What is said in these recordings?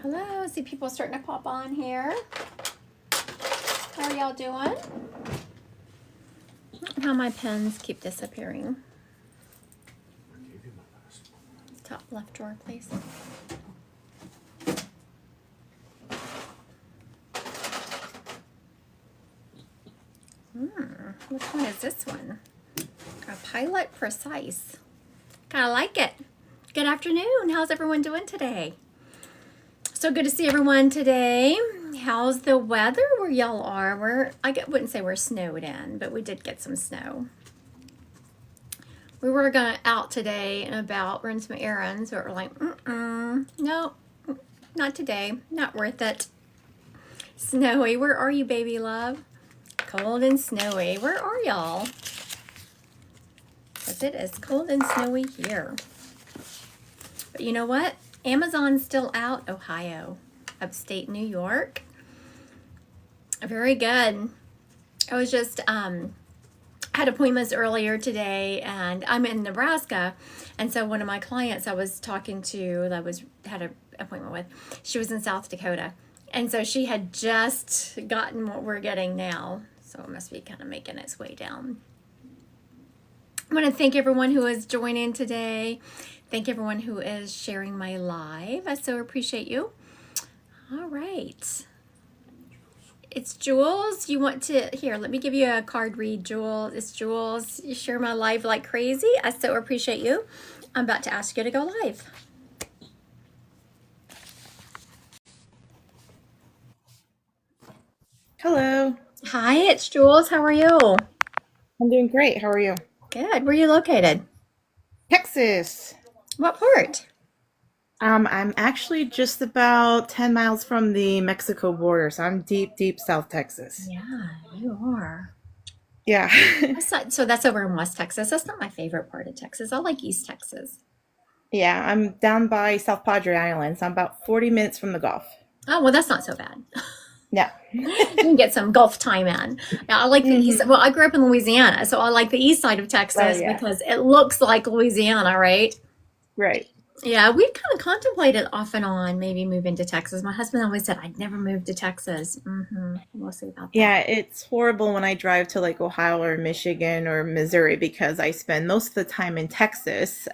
Hello, see people starting to pop on here. How are y'all doing? How my pens keep disappearing. Top left drawer, please. Which one is this one? A Pilot Precise. Kind of like it. Good afternoon. How's everyone doing today? So good to see everyone today. How's the weather where y'all are? I wouldn't say we're snowed in, but we did get some snow. We were out today and about run some errands, but we're like, no, not today. Not worth it. Snowy. Where are you, baby love? Cold and snowy. Where are y'all? Because it is cold and snowy here. But you know what? Amazon's still out, Ohio, upstate New York. Very good. I was just had appointments earlier today, and I'm in Nebraska, and so one of my clients I was talking to that had an appointment with, she was in South Dakota, and so she had just gotten what we're getting now, so it must be kind of making its way down. I want to thank everyone who is joining today. Thank everyone who is sharing my live. I so appreciate you. All right. It's Jules. You want to, here, let me give you a card read, Jules. It's Jules. You share my live like crazy. I so appreciate you. I'm about to ask you to go live. Hello. Hi, it's Jules. How are you? I'm doing great. How are you? Good. Where are you located? Texas. What part? I'm actually just about 10 miles from the Mexico border, so I'm deep, deep South Texas. Yeah, you are. Yeah. So that's over in West Texas. That's not my favorite part of Texas. I like East Texas. Yeah, I'm down by South Padre Island, so I'm about 40 minutes from the Gulf. Oh, well, that's not so bad. Yeah. You can get some Gulf time in. Yeah, I like the east. Well, I grew up in Louisiana, so I like the east side of Texas because it looks like Louisiana, right? Right. Yeah, we've kind of contemplated off and on maybe moving to Texas. My husband always said I'd never move to Texas. We'll see about that. Yeah, it's horrible when I drive to like Ohio or Michigan or Missouri because I spend most of the time in Texas.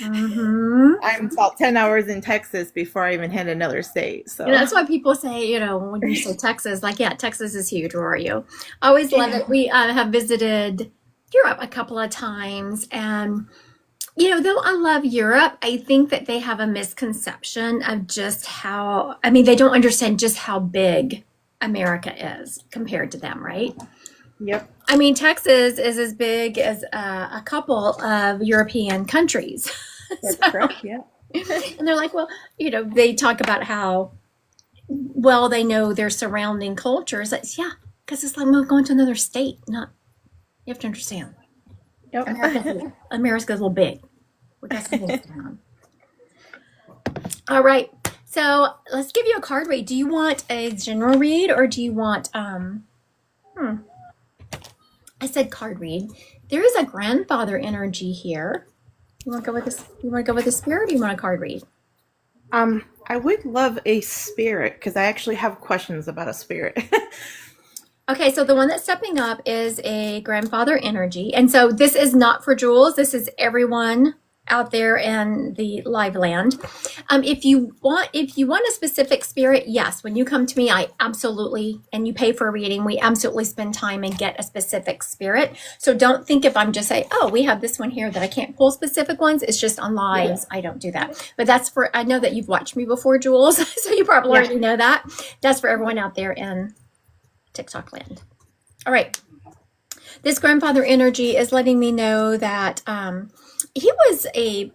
I'm about 10 hours in Texas before I even hit another state. So that's why people say, when you say Texas, like, yeah, Texas is huge. Where are you? I always love it. We have visited Europe a couple of times, and though I love Europe, I think that they have a misconception of just how, they don't understand just how big America is compared to them, right? Yep. Texas is as big as a couple of European countries. That's correct, yeah. And they're like, well, they talk about how well they know their surrounding cultures. It's, yeah, because it's like going to another state. You have to understand. Yep. America's a little big. We got some things going on. All right. So let's give you a card read. Do you want a general read or do you want I said card read. There is a grandfather energy here. You want to go with this? You want to go with the spirit or do you want a card read? I would love a spirit because I actually have questions about a spirit. Okay, so the one that's stepping up is a grandfather energy. And so this is not for Jules. This is everyone out there in the live land. If you want a specific spirit, yes, when you come to me, I absolutely, and you pay for a reading, we absolutely spend time and get a specific spirit. So don't think if I'm just saying, oh, we have this one here that I can't pull specific ones. It's just on lives. Yeah. I don't do that. But that's I know that you've watched me before, Jules, so you probably already know that. That's for everyone out there in TikTok land. All right. This grandfather energy is letting me know that he was I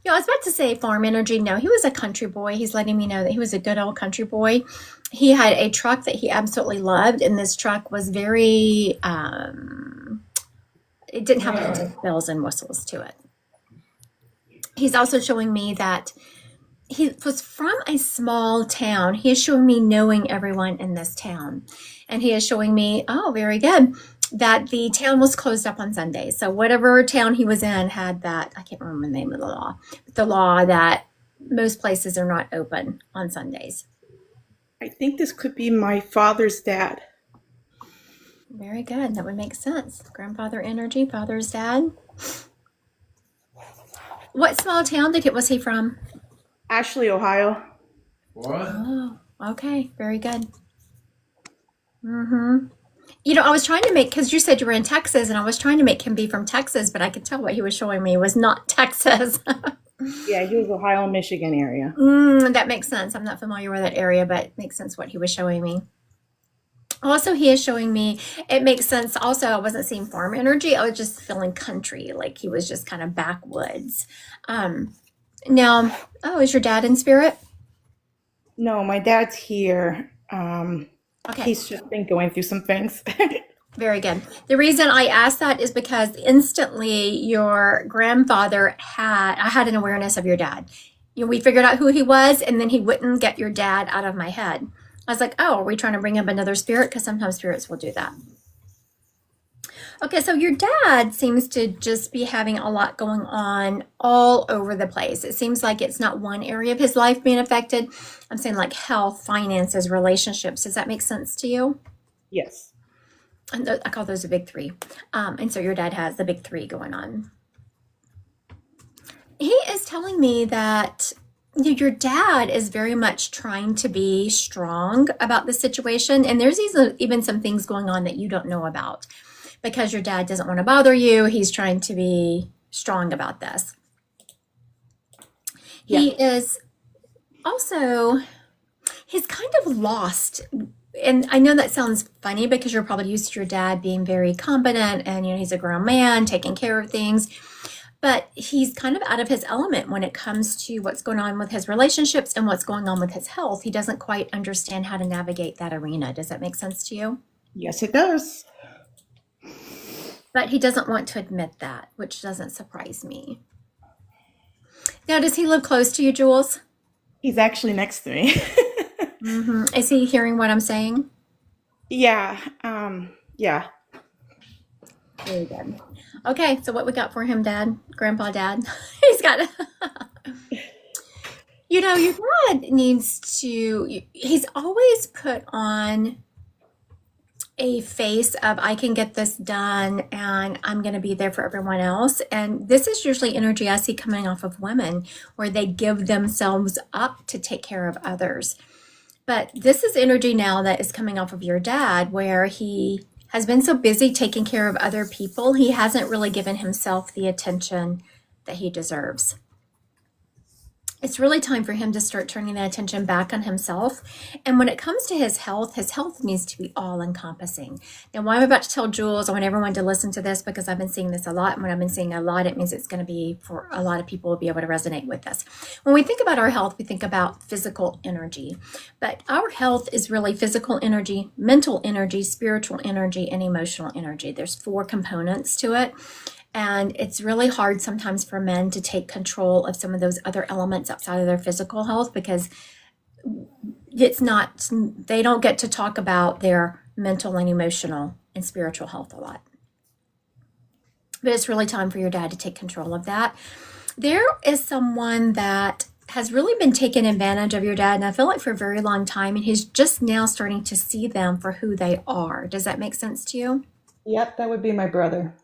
was about to say farm energy. No, he was a country boy. He's letting me know that he was a good old country boy. He had a truck that he absolutely loved, and this truck was very, it didn't have a lot of bells and whistles to it. He's also showing me that he was from a small town. He is showing me knowing everyone in this town. And he is showing me, oh, very good, that the town was closed up on Sundays. So whatever town he was in had that, I can't remember the name of the law, but the law that most places are not open on Sundays. I think this could be my father's dad. Very good. That would make sense. Grandfather energy, father's dad. What small town was he from? Ashley, Ohio. What? Oh, okay. Very good. Mm-hmm. You know, I was trying to make, because you said you were in Texas, and I was trying to make him be from Texas, but I could tell what he was showing me was not Texas. Yeah, he was Ohio, Michigan area. That makes sense. I'm not familiar with that area, but it makes sense what he was showing me. Also, he is showing me, it makes sense. Also, I wasn't seeing farm energy. I was just feeling country, like he was just kind of backwoods. Now, is your dad in spirit? No, my dad's here. Okay. He's just been going through some things. Very good. The reason I asked that is because instantly your grandfather I had an awareness of your dad. You know, we figured out who he was, and then he wouldn't get your dad out of my head. I was like, oh, are we trying to bring up another spirit? Because sometimes spirits will do that. Okay, so your dad seems to just be having a lot going on all over the place. It seems like it's not one area of his life being affected. I'm saying like health, finances, relationships. Does that make sense to you? Yes. And I call those the big three. And so your dad has the big three going on. He is telling me that your dad is very much trying to be strong about the situation. And there's even some things going on that you don't know about. Because your dad doesn't want to bother you, he's trying to be strong about this. Yeah. He is also, he's kind of lost. And I know that sounds funny because you're probably used to your dad being very competent and, you know, he's a grown man taking care of things. But he's kind of out of his element when it comes to what's going on with his relationships and what's going on with his health. He doesn't quite understand how to navigate that arena. Does that make sense to you? Yes, it does. But he doesn't want to admit that, which doesn't surprise me. Now, does he live close to you, Jules? He's actually next to me. Is he hearing what I'm saying? Yeah. Yeah. Very good. Okay, so what we got for him, Dad? Grandpa, Dad? He's got you know, your dad needs to, he's always put on a face of I can get this done and I'm going to be there for everyone else. And this is usually energy I see coming off of women where they give themselves up to take care of others. But this is energy now that is coming off of your dad where he has been so busy taking care of other people, he hasn't really given himself the attention that he deserves. It's really time for him to start turning that attention back on himself. And when it comes to his health needs to be all encompassing. Now, what I'm about to tell Jules, I want everyone to listen to this because I've been seeing this a lot. And when I've been seeing a lot, it means it's going to be for a lot of people will be able to resonate with this. When we think about our health, we think about physical energy. But our health is really physical energy, mental energy, spiritual energy, and emotional energy. There's 4 components to it. And it's really hard sometimes for men to take control of some of those other elements outside of their physical health because they don't get to talk about their mental and emotional and spiritual health a lot. But it's really time for your dad to take control of that. There is someone that has really been taking advantage of your dad, and I feel like for a very long time, and he's just now starting to see them for who they are. Does that make sense to you? Yep, that would be my brother.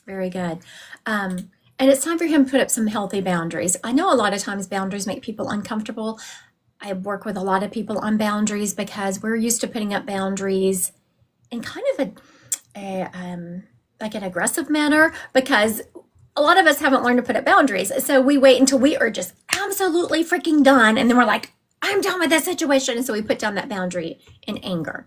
Very good. And it's time for him to put up some healthy boundaries. I know a lot of times boundaries make people uncomfortable. I work with a lot of people on boundaries because we're used to putting up boundaries in kind of like an aggressive manner because a lot of us haven't learned to put up boundaries. So we wait until we are just absolutely freaking done. And then we're like, I'm done with this situation. And so we put down that boundary in anger.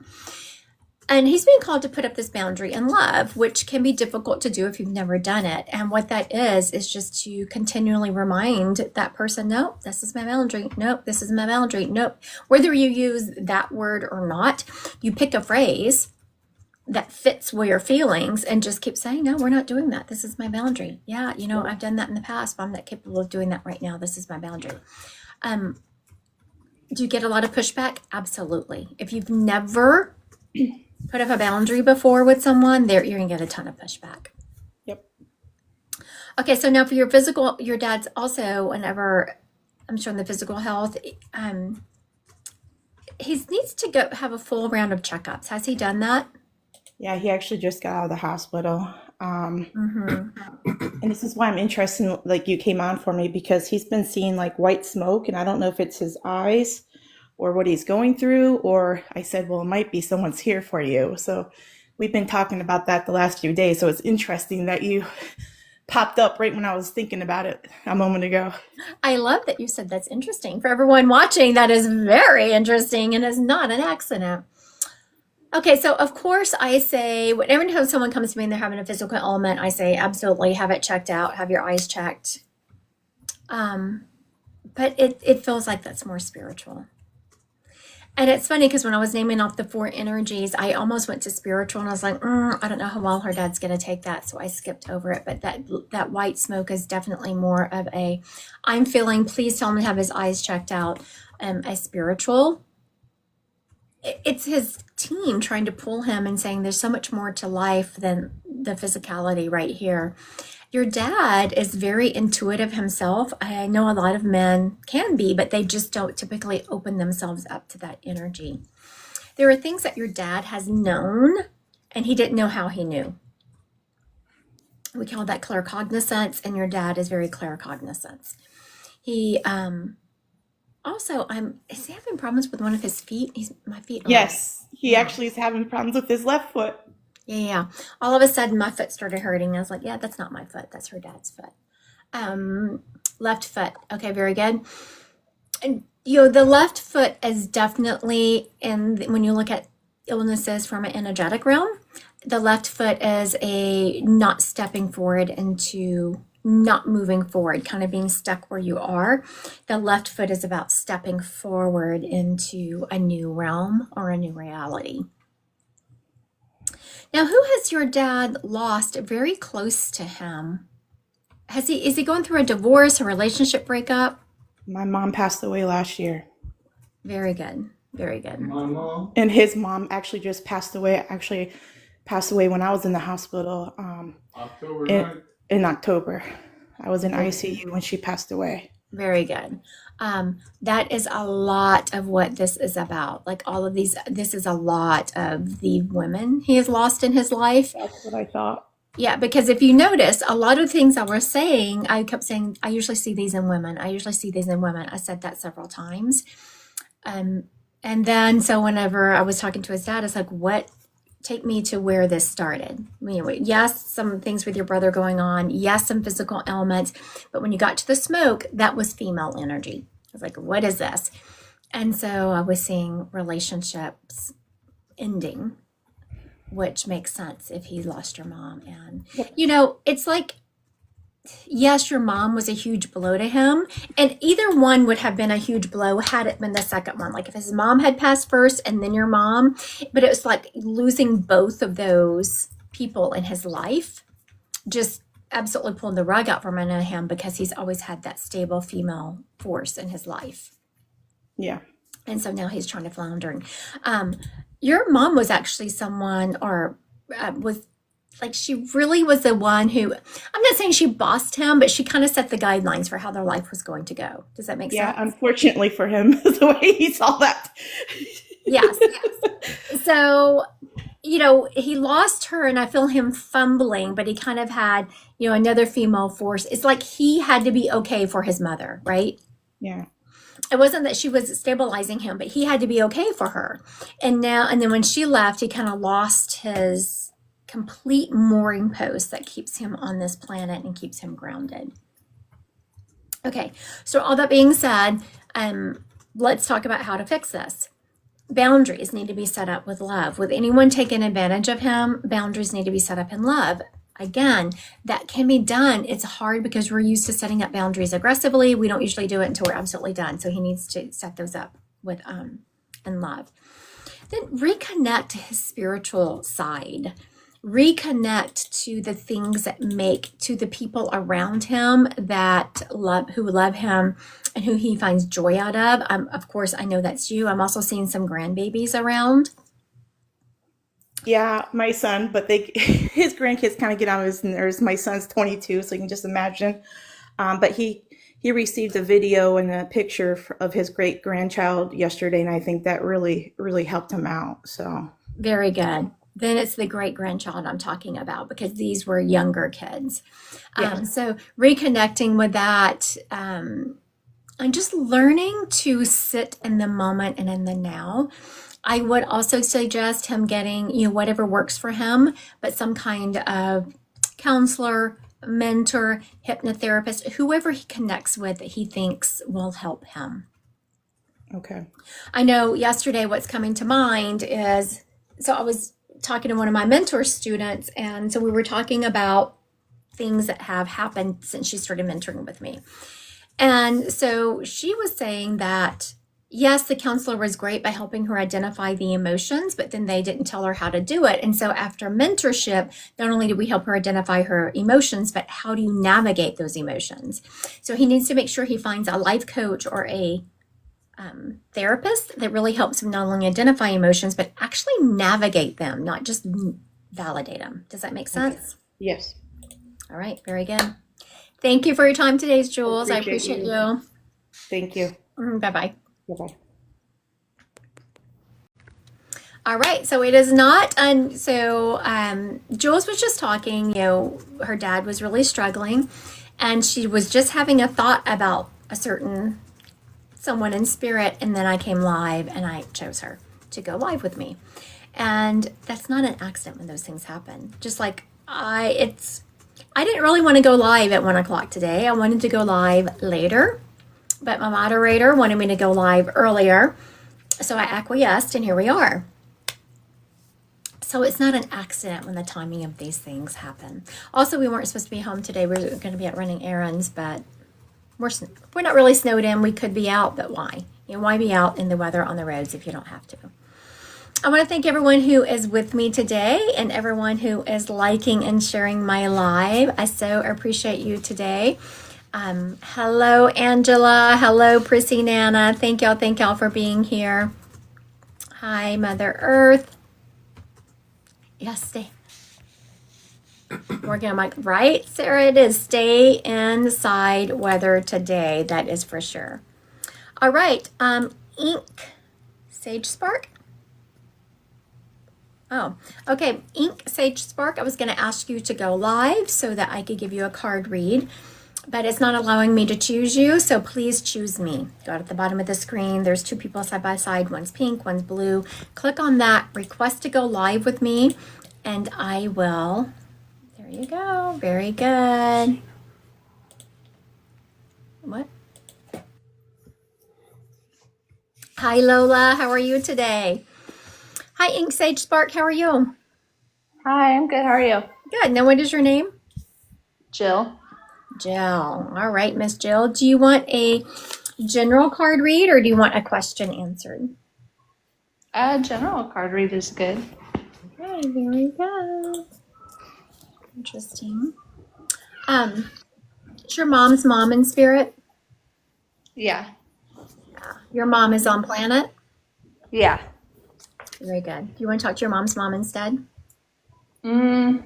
And he's being called to put up this boundary in love, which can be difficult to do if you've never done it. And what that is just to continually remind that person, nope, this is my boundary. Nope, this is my boundary. Nope. Whether you use that word or not, you pick a phrase that fits with your feelings and just keep saying, no, we're not doing that. This is my boundary. Yeah, you know, I've done that in the past, but I'm not capable of doing that right now. This is my boundary. Do you get a lot of pushback? Absolutely. If you've never put up a boundary before with someone, you're going to get a ton of pushback. Yep. Okay, so now for your physical, your dad's also, whenever I'm sure in the physical health. He needs to go have a full round of checkups. Has he done that? Yeah, he actually just got out of the hospital. Mm-hmm. And this is why I'm interested in, like, you came on for me because he's been seeing like white smoke, and I don't know if it's his eyes or what he's going through, or I said, well, it might be someone's here for you. So we've been talking about that the last few days. So it's interesting that you popped up right when I was thinking about it a moment ago. I love that you said that's interesting. For everyone watching, that is very interesting and is not an accident. Okay, so of course I say, whenever time someone comes to me and they're having a physical ailment, I say absolutely have it checked out, have your eyes checked. But it feels like that's more spiritual. And it's funny because when I was naming off the four energies, I almost went to spiritual and I was like, I don't know how well her dad's going to take that. So I skipped over it. But that white smoke is definitely more of a, I'm feeling, please tell him to have his eyes checked out, a spiritual. It's his team trying to pull him and saying there's so much more to life than the physicality right here. Your dad is very intuitive himself. I know a lot of men can be, but they just don't typically open themselves up to that energy. There are things that your dad has known and he didn't know how he knew. We call that claircognizance, and your dad is very claircognizance. He also, is he having problems with one of his feet? My feet are, Yes, he yeah. actually is having problems with his left foot. Yeah. All of a sudden, my foot started hurting. I was like, yeah, that's not my foot. That's her dad's foot. Left foot. Okay, very good. And, the left foot is definitely, when you look at illnesses from an energetic realm, the left foot is a not stepping forward into not moving forward, kind of being stuck where you are. The left foot is about stepping forward into a new realm or a new reality. Now, who has your dad lost very close to him? Is he going through a divorce, a relationship breakup? My mom passed away last year. Very good. Very good. My mom? And his mom actually just passed away. Actually, passed away when I was in the hospital October in, 9th. in October. I was in ICU when she passed away. Very good. That is a lot of what this is about. Like all of these, this is a lot of the women he has lost in his life. That's what I thought. Yeah, because if you notice, a lot of things I was saying, I kept saying, I usually see these in women. I usually see these in women. I said that several times. And then, so whenever I was talking to his dad, it's like, take me to where this started. Anyway, yes, some things with your brother going on. Yes, some physical ailments. But when you got to the smoke, that was female energy. I was like, what is this? And so I was seeing relationships ending, which makes sense if he lost your mom. And, it's like, yes, your mom was a huge blow to him. And either one would have been a huge blow had it been the second one. Like if his mom had passed first and then your mom, but it was like losing both of those people in his life just absolutely pulled the rug out from under him because he's always had that stable female force in his life. Yeah. And so now he's trying to flounder. Your mom was actually someone was like, she really was the one who, I'm not saying she bossed him, but she kind of set the guidelines for how their life was going to go. Does that make sense? Yeah, unfortunately for him, the way he saw that. Yes. So, he lost her and I feel him fumbling, but he kind of had, another female force. It's like he had to be okay for his mother, right? Yeah. It wasn't that she was stabilizing him, but he had to be okay for her. And then when she left, he kind of lost his complete mooring post that keeps him on this planet and keeps him grounded. Okay, so all that being said, let's talk about how to fix this. Boundaries need to be set up with love. With anyone taking advantage of him, boundaries need to be set up in love. Again, that can be done. It's hard because we're used to setting up boundaries aggressively. We don't usually do it until we're absolutely done. So he needs to set those up with in love. Then reconnect to his spiritual side. Reconnect to the things that to the people around him who love him and who he finds joy out of. Of course, I know that's you. I'm also seeing some grandbabies around. Yeah, my son, but his grandkids kind of get on his nerves. My son's 22, so you can just imagine. But he he received a video and a picture of his great grandchild yesterday, and I think that really, really helped him out. So, Very good. Then it's the great grandchild I'm talking about because these were younger kids. yeah. So reconnecting with that, and just learning to sit in the moment and in the now. I would also suggest him getting, whatever works for him, but some kind of counselor, mentor, hypnotherapist, whoever he connects with that he thinks will help him. Okay. I know yesterday what's coming to mind is, so I was talking to one of my mentor students, and so we were talking about things that have happened since she started mentoring with me. And so she was saying that, yes, the counselor was great by helping her identify the emotions, but then they didn't tell her how to do it. And so after mentorship, not only did we help her identify her emotions, but how do you navigate those emotions? So he needs to make sure he finds a life coach or a therapist that really helps him not only identify emotions, but actually navigate them, not just validate them. Does that make sense? Okay. Yes. All right, very good. Thank you for your time today, Jules. I appreciate you. Thank you. Bye-bye. Bye-bye. All right, so it is not, and so Jules was just talking, her dad was really struggling, and she was just having a thought about a certain someone in spirit, and then I came live and I chose her to go live with me. And that's not an accident when those things happen. Just like I didn't really want to go live at 1:00 today. I wanted to go live later, but my moderator wanted me to go live earlier. So I acquiesced, and here we are. So it's not an accident when the timing of these things happen. Also, we weren't supposed to be home today. We were going to be out running errands, but we're not really snowed in. We could be out, but why? Why be out in the weather on the roads if you don't have to? I want to thank everyone who is with me today and everyone who is liking and sharing my live. I so appreciate you today. Hello, Angela. Hello, Prissy Nana. Thank y'all for being here. Hi, Mother Earth. Yes, stay. Working on my right, Sarah. It is stay inside weather today. That is for sure. All right. Ink Sage Spark. Oh, okay. Ink Sage Spark. I was going to ask you to go live so that I could give you a card read, but it's not allowing me to choose you. So please choose me. Go out at the bottom of the screen. There's two people side by side. One's pink, one's blue. Click on that. Request to go live with me, and I will. There you go. Very good. What? Hi, Lola. How are you today? Hi, Ink Sage Spark. How are you? Hi, I'm good. How are you? Good. Now, what is your name? Jill. Jill. All right, Miss Jill. Do you want a general card read or do you want a question answered? General card read is good. Okay, very good. Interesting. Is your mom's mom in spirit? Yeah. Your mom is on planet? Yeah. Very good. Do you want to talk to your mom's mom instead? I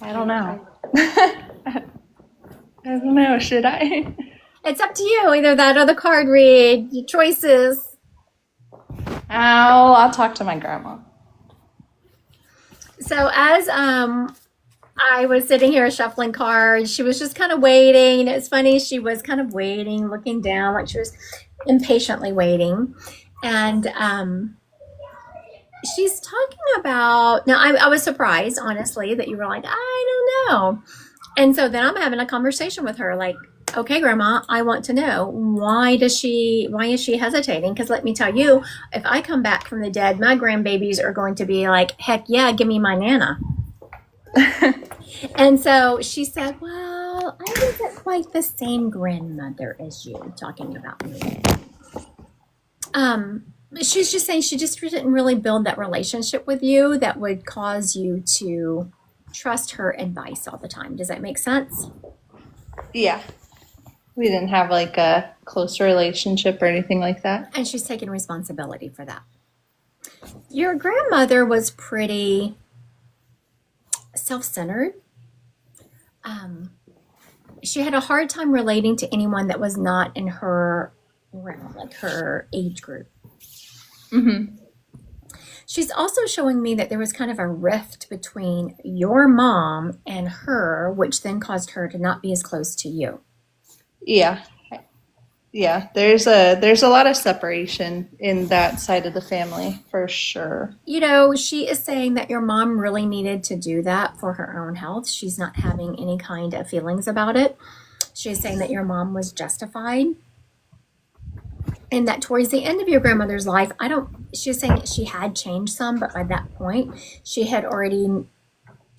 don't know. I don't know. Should I? It's up to you. Either that or the card read. Your choices. I'll talk to my grandma. So as I was sitting here shuffling cards, she was just kind of waiting. It's funny, she was kind of waiting, looking down, like she was impatiently waiting. And she's talking about, now I was surprised, honestly, that you were like, I don't know. And so then I'm having a conversation with her, like, okay, Grandma, I want to know, why is she hesitating? Because let me tell you, if I come back from the dead, my grandbabies are going to be like, heck yeah, give me my Nana. And so she said, well, I wasn't quite the same grandmother as you, talking about me. She's just saying she just didn't really build that relationship with you that would cause you to trust her advice all the time. Does that make sense? Yeah. We didn't have like a close relationship or anything like that. And she's taking responsibility for that. Your grandmother was pretty self-centered. she had a hard time relating to anyone that was not in her realm, like her age group. Mm-hmm. She's also showing me that there was kind of a rift between your mom and her, which then caused her to not be as close to you. Yeah. Yeah, there's a lot of separation in that side of the family for sure. You know, she is saying that your mom really needed to do that for her own health. She's not having any kind of feelings about it. She's saying that your mom was justified and that towards the end of your grandmother's life, she's saying that she had changed some, but by that point, she had already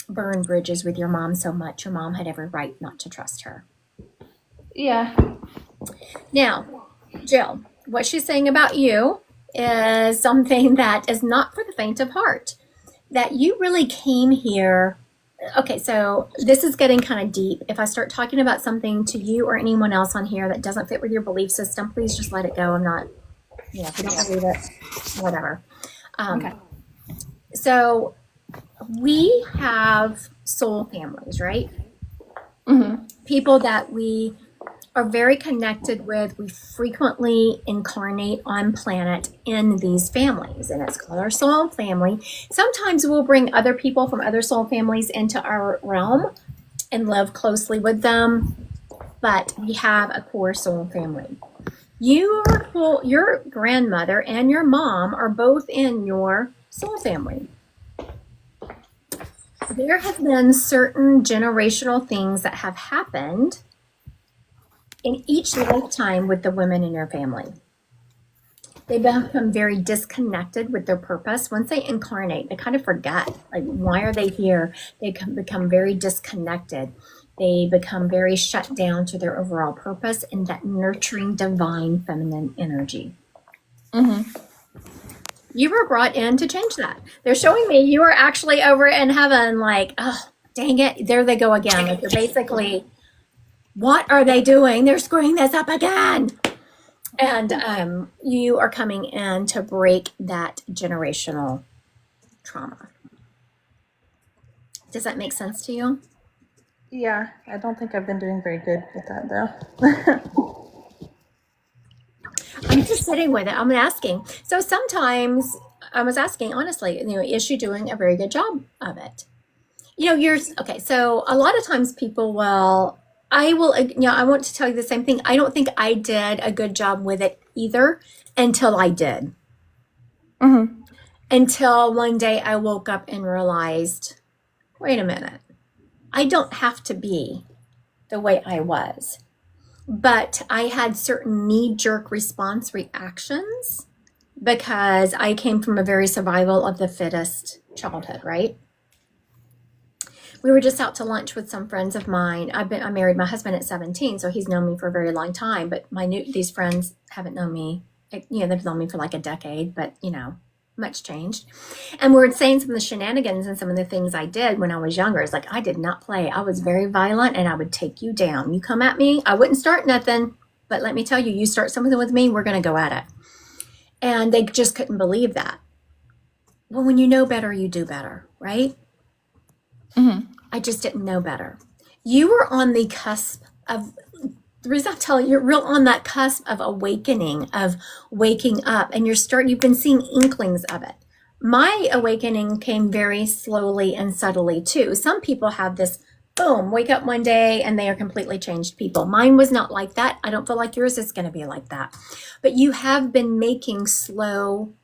burned bridges with your mom so much, your mom had every right not to trust her. Yeah. Now, Jill, what she's saying about you is something that is not for the faint of heart. That you really came here. Okay, so this is getting kind of deep. If I start talking about something to you or anyone else on here that doesn't fit with your belief system, please just let it go. I'm not, if you don't believe it, whatever. Okay. So we have soul families, right? Mm-hmm. People that we are very connected with. We frequently incarnate on planet in these families, and it's called our soul family. Sometimes we'll bring other people from other soul families into our realm and live closely with them, but we have a core soul family. Your grandmother and your mom are both in your soul family. There have been certain generational things that have happened in each lifetime with the women in your family. They become very disconnected with their purpose. Once they incarnate, they kind of forget, like, why are they here? They become very disconnected. They become very shut down to their overall purpose and that nurturing divine feminine energy. Mm-hmm. You were brought in to change that. They're showing me you are actually over in heaven, like, oh, dang it, there they go again. Like, you're basically, what are they doing? They're screwing this up again. And you are coming in to break that generational trauma. Does that make sense to you? Yeah, I don't think I've been doing very good with that though. I'm just sitting with it. I'm asking. So sometimes I was asking, honestly, is she doing a very good job of it? Okay. So a lot of times people I want to tell you the same thing. I don't think I did a good job with it either until I did. Mm-hmm. Until one day I woke up and realized, wait a minute, I don't have to be the way I was. But I had certain knee-jerk response reactions because I came from a very survival of the fittest childhood, right? We were just out to lunch with some friends of mine. I married my husband at 17, so he's known me for a very long time. But these friends haven't known me. They've known me for like a decade, but much changed. And we were saying some of the shenanigans and some of the things I did when I was younger. It's like I did not play. I was very violent, and I would take you down. You come at me, I wouldn't start nothing. But let me tell you, you start something with me, we're going to go at it. And they just couldn't believe that. Well, when you know better, you do better, right? Mm-hmm. I just didn't know better. You were on the cusp of, the reason I'm telling you, you're real on that cusp of awakening, of waking up, and you've been seeing inklings of it. My awakening came very slowly and subtly too. Some people have this, boom, wake up one day and they are completely changed people. Mine was not like that. I don't feel like yours is going to be like that. But you have been making slow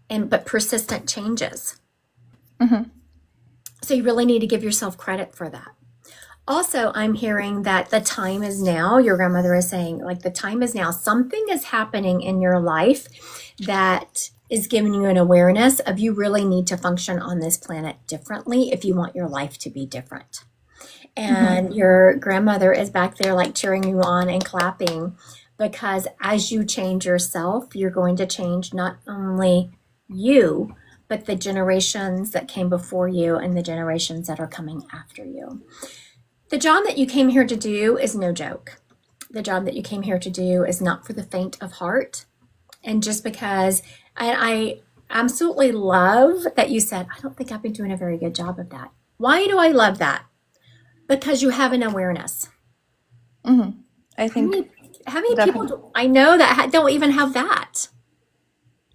but persistent changes. Mm-hmm. So you really need to give yourself credit for that. Also, I'm hearing that the time is now. Your grandmother is saying, like, the time is now. Something is happening in your life that is giving you an awareness of you really need to function on this planet differently if you want your life to be different. And your grandmother is back there like cheering you on and clapping, because as you change yourself, you're going to change not only you, but the generations that came before you and the generations that are coming after you. The job that you came here to do is no joke. The job that you came here to do is not for the faint of heart. And just because I absolutely love that you said, I don't think I've been doing a very good job of that. Why do I love that? Because you have an awareness. I How think many, how many people definitely. do I know that don't even have that?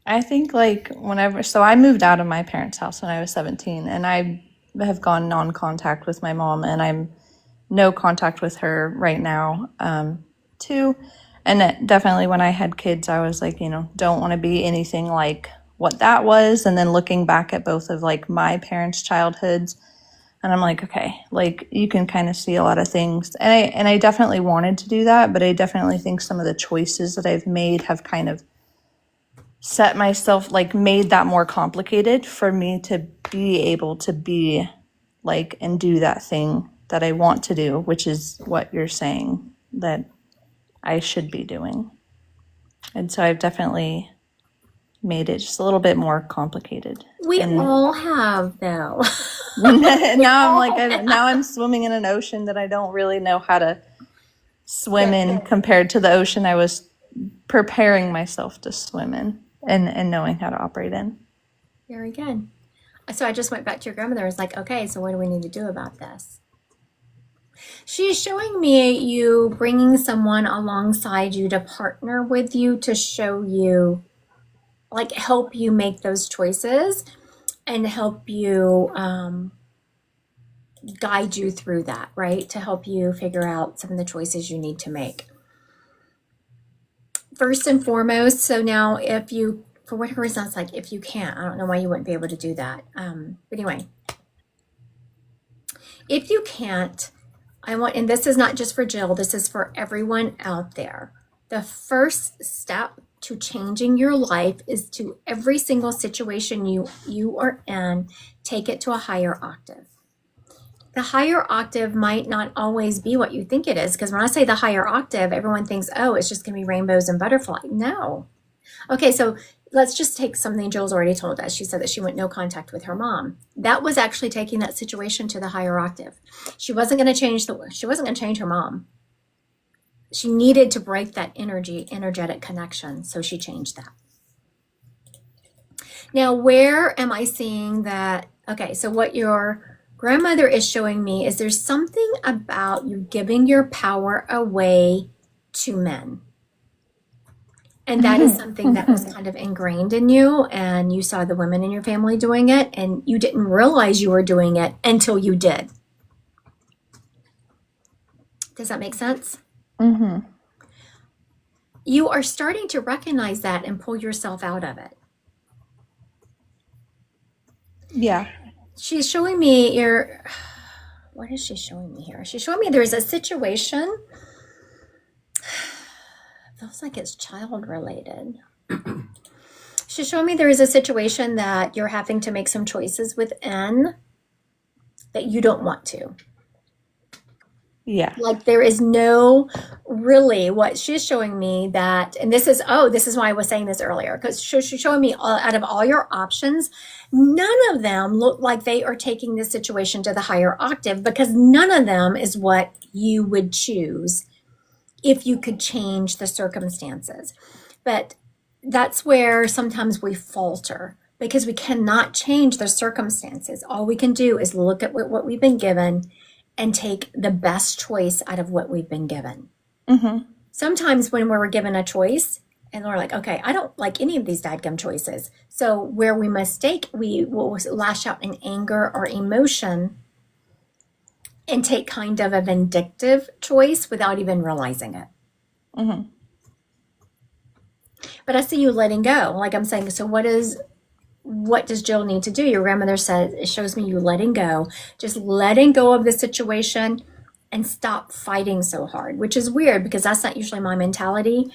I think like whenever, so I moved out of my parents' house when I was 17, and I have gone non-contact with my mom, and I'm no contact with her right now, too. And definitely when I had kids, I was like, don't want to be anything like what that was. And then looking back at both of like my parents' childhoods, and I'm like, okay, like you can kind of see a lot of things. And I definitely wanted to do that, but I definitely think some of the choices that I've made have kind of set myself, like made that more complicated for me to be able to be like and do that thing that I want to do, which is what you're saying that I should be doing. And so I've definitely made it just a little bit more complicated. We And all have, though. now I'm like, now I'm swimming in an ocean that I don't really know how to swim in compared to the ocean I was preparing myself to swim in and knowing how to operate in. Very good. So I just went back to your grandmother. I was like, okay, so what do we need to do about this? She's showing me you bringing someone alongside you to partner with you to show you, like, help you make those choices and help you guide you through that, right? To help you figure out some of the choices you need to make. First and foremost, so now if you, for whatever reason, it's like if you can't, I don't know why you wouldn't be able to do that. But anyway, if you can't, I want, and this is not just for Jill, this is for everyone out there. The first step to changing your life is to every single situation you are in, take it to a higher octave. The higher octave might not always be what you think it is, because when I say the higher octave, everyone thinks, oh, it's just going to be rainbows and butterflies. No. Okay, so let's just take something Jill's already told us. She said that she went no contact with her mom. That was actually taking that situation to the higher octave. She wasn't going to change her mom. She needed to break that energetic connection, so she changed that. Now, where am I seeing that? Okay, so what your grandmother is showing me is there's something about you giving your power away to men. And that is something that was kind of ingrained in you, and you saw the women in your family doing it, and you didn't realize you were doing it until you did. Does that make sense? You are starting to recognize that and pull yourself out of it. Yeah. She's showing me what is she showing me here? She's showing me there's a situation. Feels like it's child related. She's showing me there is a situation that you're having to make some choices within that you don't want to. Yeah. Like there is no really what she's showing me that, and this is why I was saying this earlier, because she's showing me out of all your options, none of them look like they are taking this situation to the higher octave, because none of them is what you would choose if you could change the circumstances. But that's where sometimes we falter, because we cannot change the circumstances. All we can do is look at what we've been given and take the best choice out of what we've been given. Sometimes when we're given a choice and we're like, okay, I don't like any of these dadgum choices. So where we mistake, we will lash out in anger or emotion and take kind of a vindictive choice without even realizing it. But I see you letting go. Like I'm saying, so what does Jill need to do? Your grandmother said, it shows me you letting go, just letting go of the situation and stop fighting so hard, which is weird because that's not usually my mentality.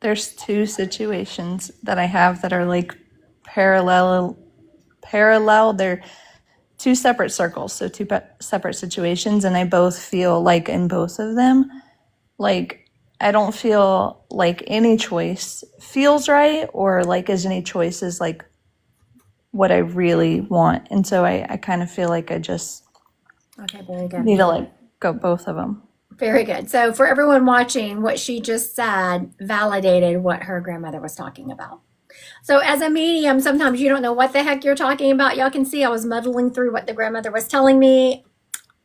There's two situations that I have that are like parallel. They're two separate circles, so two separate situations, and I both feel like in both of them, like I don't feel like any choice feels right, or like as any choice is like what I really want. And so I kind of feel like I just Okay, very good. need to let go both of them. Very good. So for everyone watching, what she just said validated what her grandmother was talking about. So as a medium, sometimes you don't know what the heck you're talking about. Y'all can see I was muddling through what the grandmother was telling me.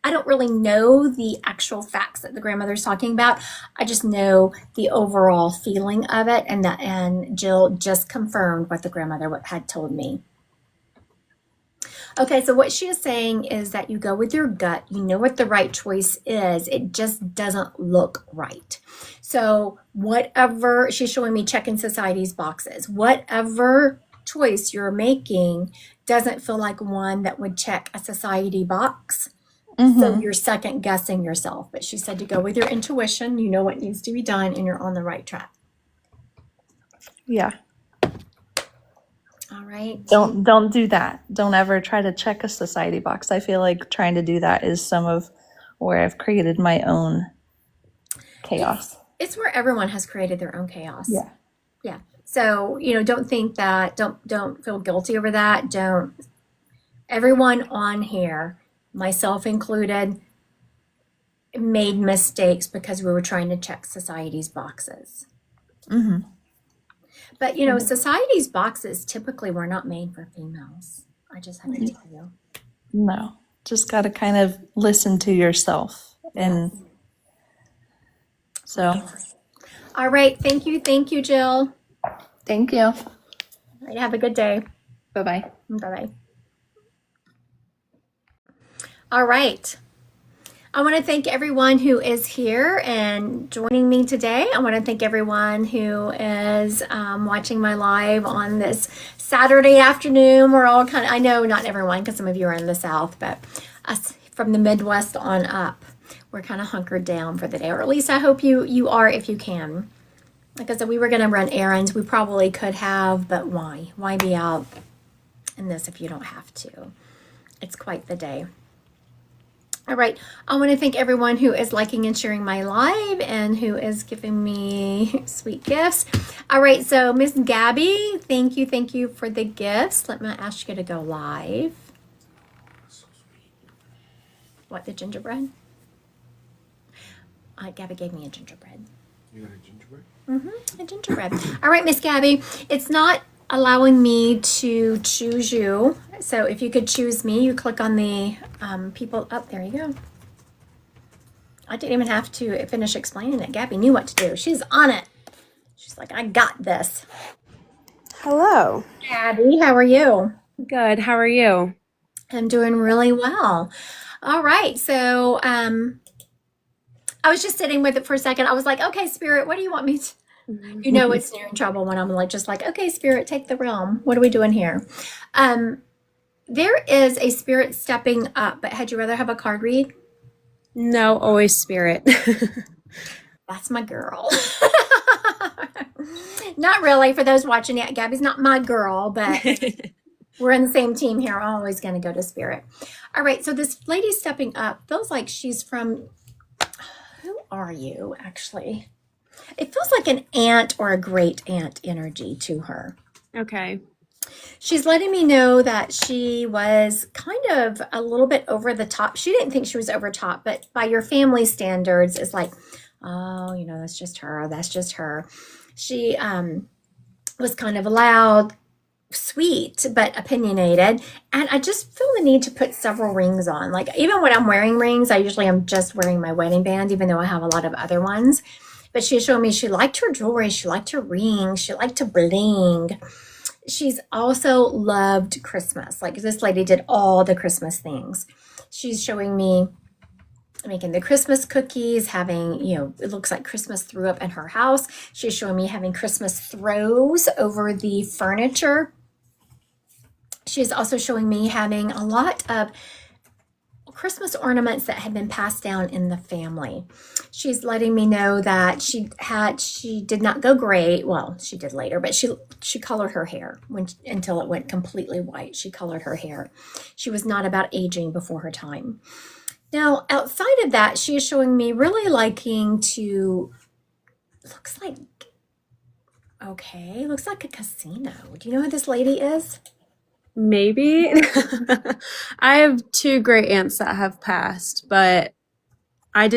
I don't really know the actual facts that the grandmother's talking about. I just know the overall feeling of it, and Jill just confirmed what the grandmother had told me. Okay, so what she is saying is that you go with your gut. You know what the right choice is. It just doesn't look right. So whatever, she's showing me checking society's boxes. Whatever choice you're making doesn't feel like one that would check a society box. So you're second guessing yourself. But she said to go with your intuition. You know what needs to be done, and you're on the right track. Yeah. All right. Don't do that. Don't ever try to check a society box. I feel like trying to do that is some of where I've created my own chaos. It's where everyone has created their own chaos. Yeah. Yeah. So, don't think that, don't feel guilty over that. Everyone on here, myself included, made mistakes because we were trying to check society's boxes. But, society's boxes typically were not made for females. I just have to tell you. No. Just got to kind of listen to yourself. And so. All right. Thank you, Jill. Thank you. All right, have a good day. Bye-bye. Bye-bye. All right. I want to thank everyone who is here and joining me today. I want to thank everyone who is watching my live on this Saturday afternoon. We're all I know not everyone because some of you are in the South, but us from the Midwest on up, we're kind of hunkered down for the day, or at least I hope you are if you can. Like I said, we were going to run errands. We probably could have, but why? Why be out in this if you don't have to? It's quite the day. All right. I want to thank everyone who is liking and sharing my live and who is giving me sweet gifts. All right. So Miss Gabby, thank you for the gifts. Let me ask you to go live. What, the gingerbread? Gabby gave me a gingerbread. You got a gingerbread? A gingerbread. All right, Miss Gabby. It's not allowing me to choose you. So if you could choose me, you click on the people. Oh, there you go. I didn't even have to finish explaining it. Gabby knew what to do. She's on it. She's like, I got this. Hello. Gabby, how are you? Good. How are you? I'm doing really well. All right. So I was just sitting with it for a second. I was like, okay, Spirit, what do you want me to? You know it's near in trouble when I'm just like, okay, Spirit, take the realm. What are we doing here? There is a spirit stepping up, but had you rather have a card read? No, always spirit. That's my girl. Not really. For those watching it, Gabby's not my girl, but we're in the same team here. I'm always going to go to spirit. All right. So this lady stepping up feels like she's from, who are you actually? It feels like an aunt or a great aunt energy to her. Okay. She's letting me know that she was kind of a little bit over the top. She didn't think she was over top, but by your family standards, it's like, oh, that's just her. That's just her. She was kind of loud, sweet, but opinionated. And I just feel the need to put several rings on. Like even when I'm wearing rings, I usually am just wearing my wedding band, even though I have a lot of other ones. But she showed me she liked her jewelry. She liked her rings. She liked to bling. She's also loved Christmas. Like this lady did all the Christmas things. She's showing me making the Christmas cookies, having, it looks like Christmas threw up in her house. She's showing me having Christmas throws over the furniture. She's also showing me having a lot of Christmas ornaments that had been passed down in the family. She's letting me know that she did not go gray. Well, she did later, but she colored her hair until it went completely white. She colored her hair. She was not about aging before her time. Now, outside of that, she is showing me really liking to, looks like a casino. Do you know who this lady is? Maybe. I have two great aunts that have passed, but I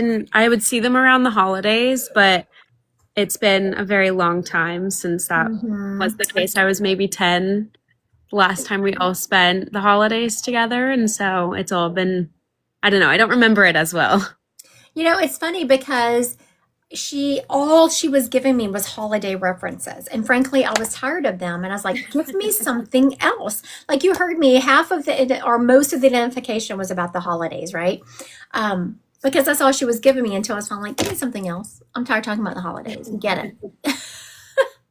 would see them around the holidays, but it's been a very long time since that was the case. I was maybe 10 the last time we all spent the holidays together. And so it's all been, I don't know. I don't remember it as well. You know, it's funny because all she was giving me was holiday references. And frankly, I was tired of them. And I was like, give me something else. Like you heard me, half of or most of the identification was about the holidays, right? Because that's all she was giving me until I was finally like, give me something else. I'm tired of talking about the holidays. Get it.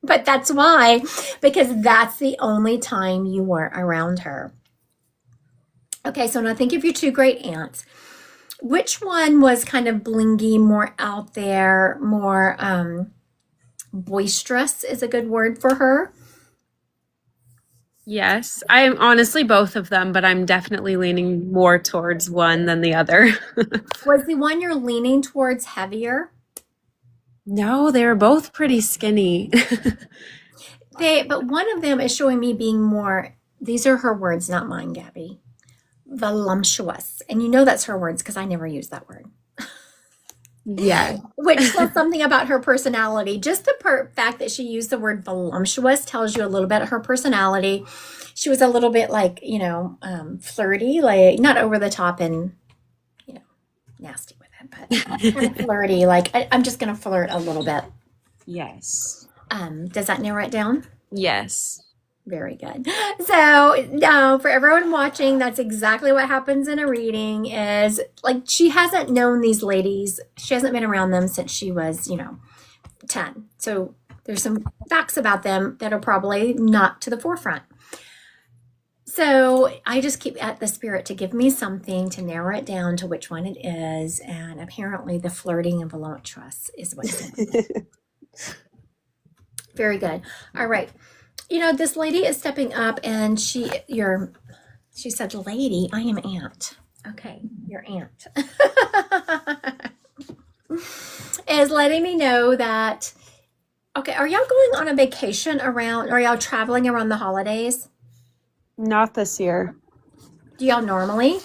But that's why, because that's the only time you weren't around her. Okay, so now think of your two great aunts. Which one was kind of blingy, more out there, more boisterous is a good word for her? Yes, I'm honestly both of them, but I'm definitely leaning more towards one than the other. Was the one you're leaning towards heavier? No, they were both pretty skinny. But one of them is showing me being more, these are her words, not mine, Gabby. Voluptuous. And you know that's her words because I never use that word. Yeah. Which says something about her personality. Just the fact that she used the word voluptuous tells you a little bit of her personality. She was a little bit like, flirty, like not over the top and, nasty with it, but kind of flirty. Like I'm just going to flirt a little bit. Yes. Does that narrow it down? Yes. Very good. So now for everyone watching, that's exactly what happens in a reading is like she hasn't known these ladies. She hasn't been around them since she was, 10. So there's some facts about them that are probably not to the forefront. So I just keep at the spirit to give me something to narrow it down to which one it is. And apparently the flirting and voluptuous is what it is. Very good. All right. This lady is stepping up and she said, lady, I am aunt. Okay, your aunt. Is letting me know that, okay, are y'all going on a vacation are y'all traveling around the holidays? Not this year. Do y'all normally?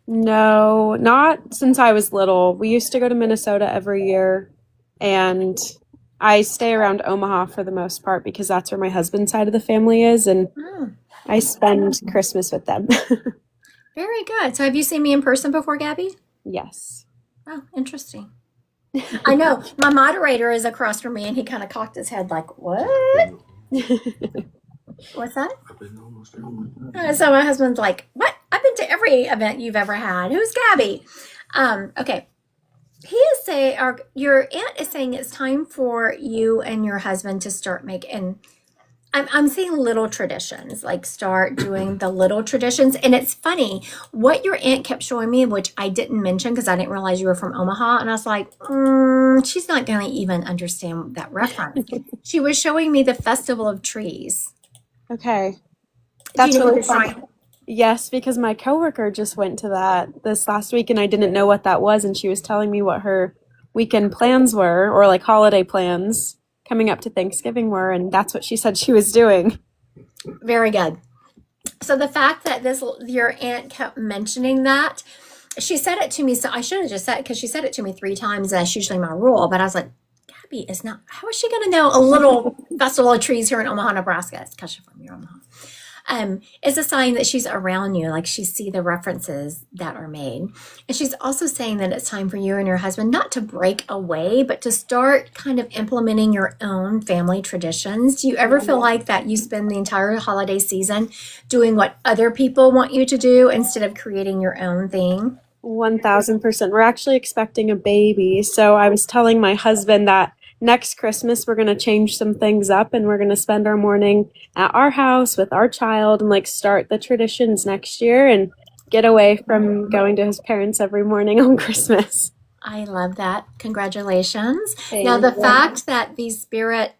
No, not since I was little. We used to go to Minnesota every year, and I stay around Omaha for the most part because that's where my husband's side of the family is, and I spend Christmas with them. Very good. So have you seen me in person before, Gabby? Yes. Oh, interesting. I know. My moderator is across from me, and he kind of cocked his head like, what? What's that? So my husband's like, what? I've been to every event you've ever had. Who's Gabby? Okay. He is saying, or your aunt is saying it's time for you and your husband to start making, I'm seeing little traditions, like start doing the little traditions. And it's funny, what your aunt kept showing me, which I didn't mention because I didn't realize you were from Omaha. And I was like, she's not going to even understand that reference. She was showing me the Festival of Trees. Okay. That's Do you know really what it's fun. Yes, because my coworker just went to that this last week and I didn't know what that was, and she was telling me what her weekend plans were, or like holiday plans coming up to Thanksgiving were, and that's what she said she was doing. Very good. So the fact that your aunt kept mentioning that, she said it to me, so I should have just said it because she said it to me 3 times. That's usually my rule, but I was like, Gabby is not, how is she going to know a little Festival of Trees here in Omaha, Nebraska? It's because she's from your Omaha. Is a sign that she's around you, like she see the references that are made. And she's also saying that it's time for you and your husband not to break away, but to start kind of implementing your own family traditions. Do you ever feel like that you spend the entire holiday season doing what other people want you to do instead of creating your own thing? 1000%. We're actually expecting a baby, so I was telling my husband that next Christmas we're going to change some things up and we're going to spend our morning at our house with our child and like start the traditions next year and get away from going to his parents every morning on Christmas. I love that. Congratulations. Thank Now, the you. fact that the spirit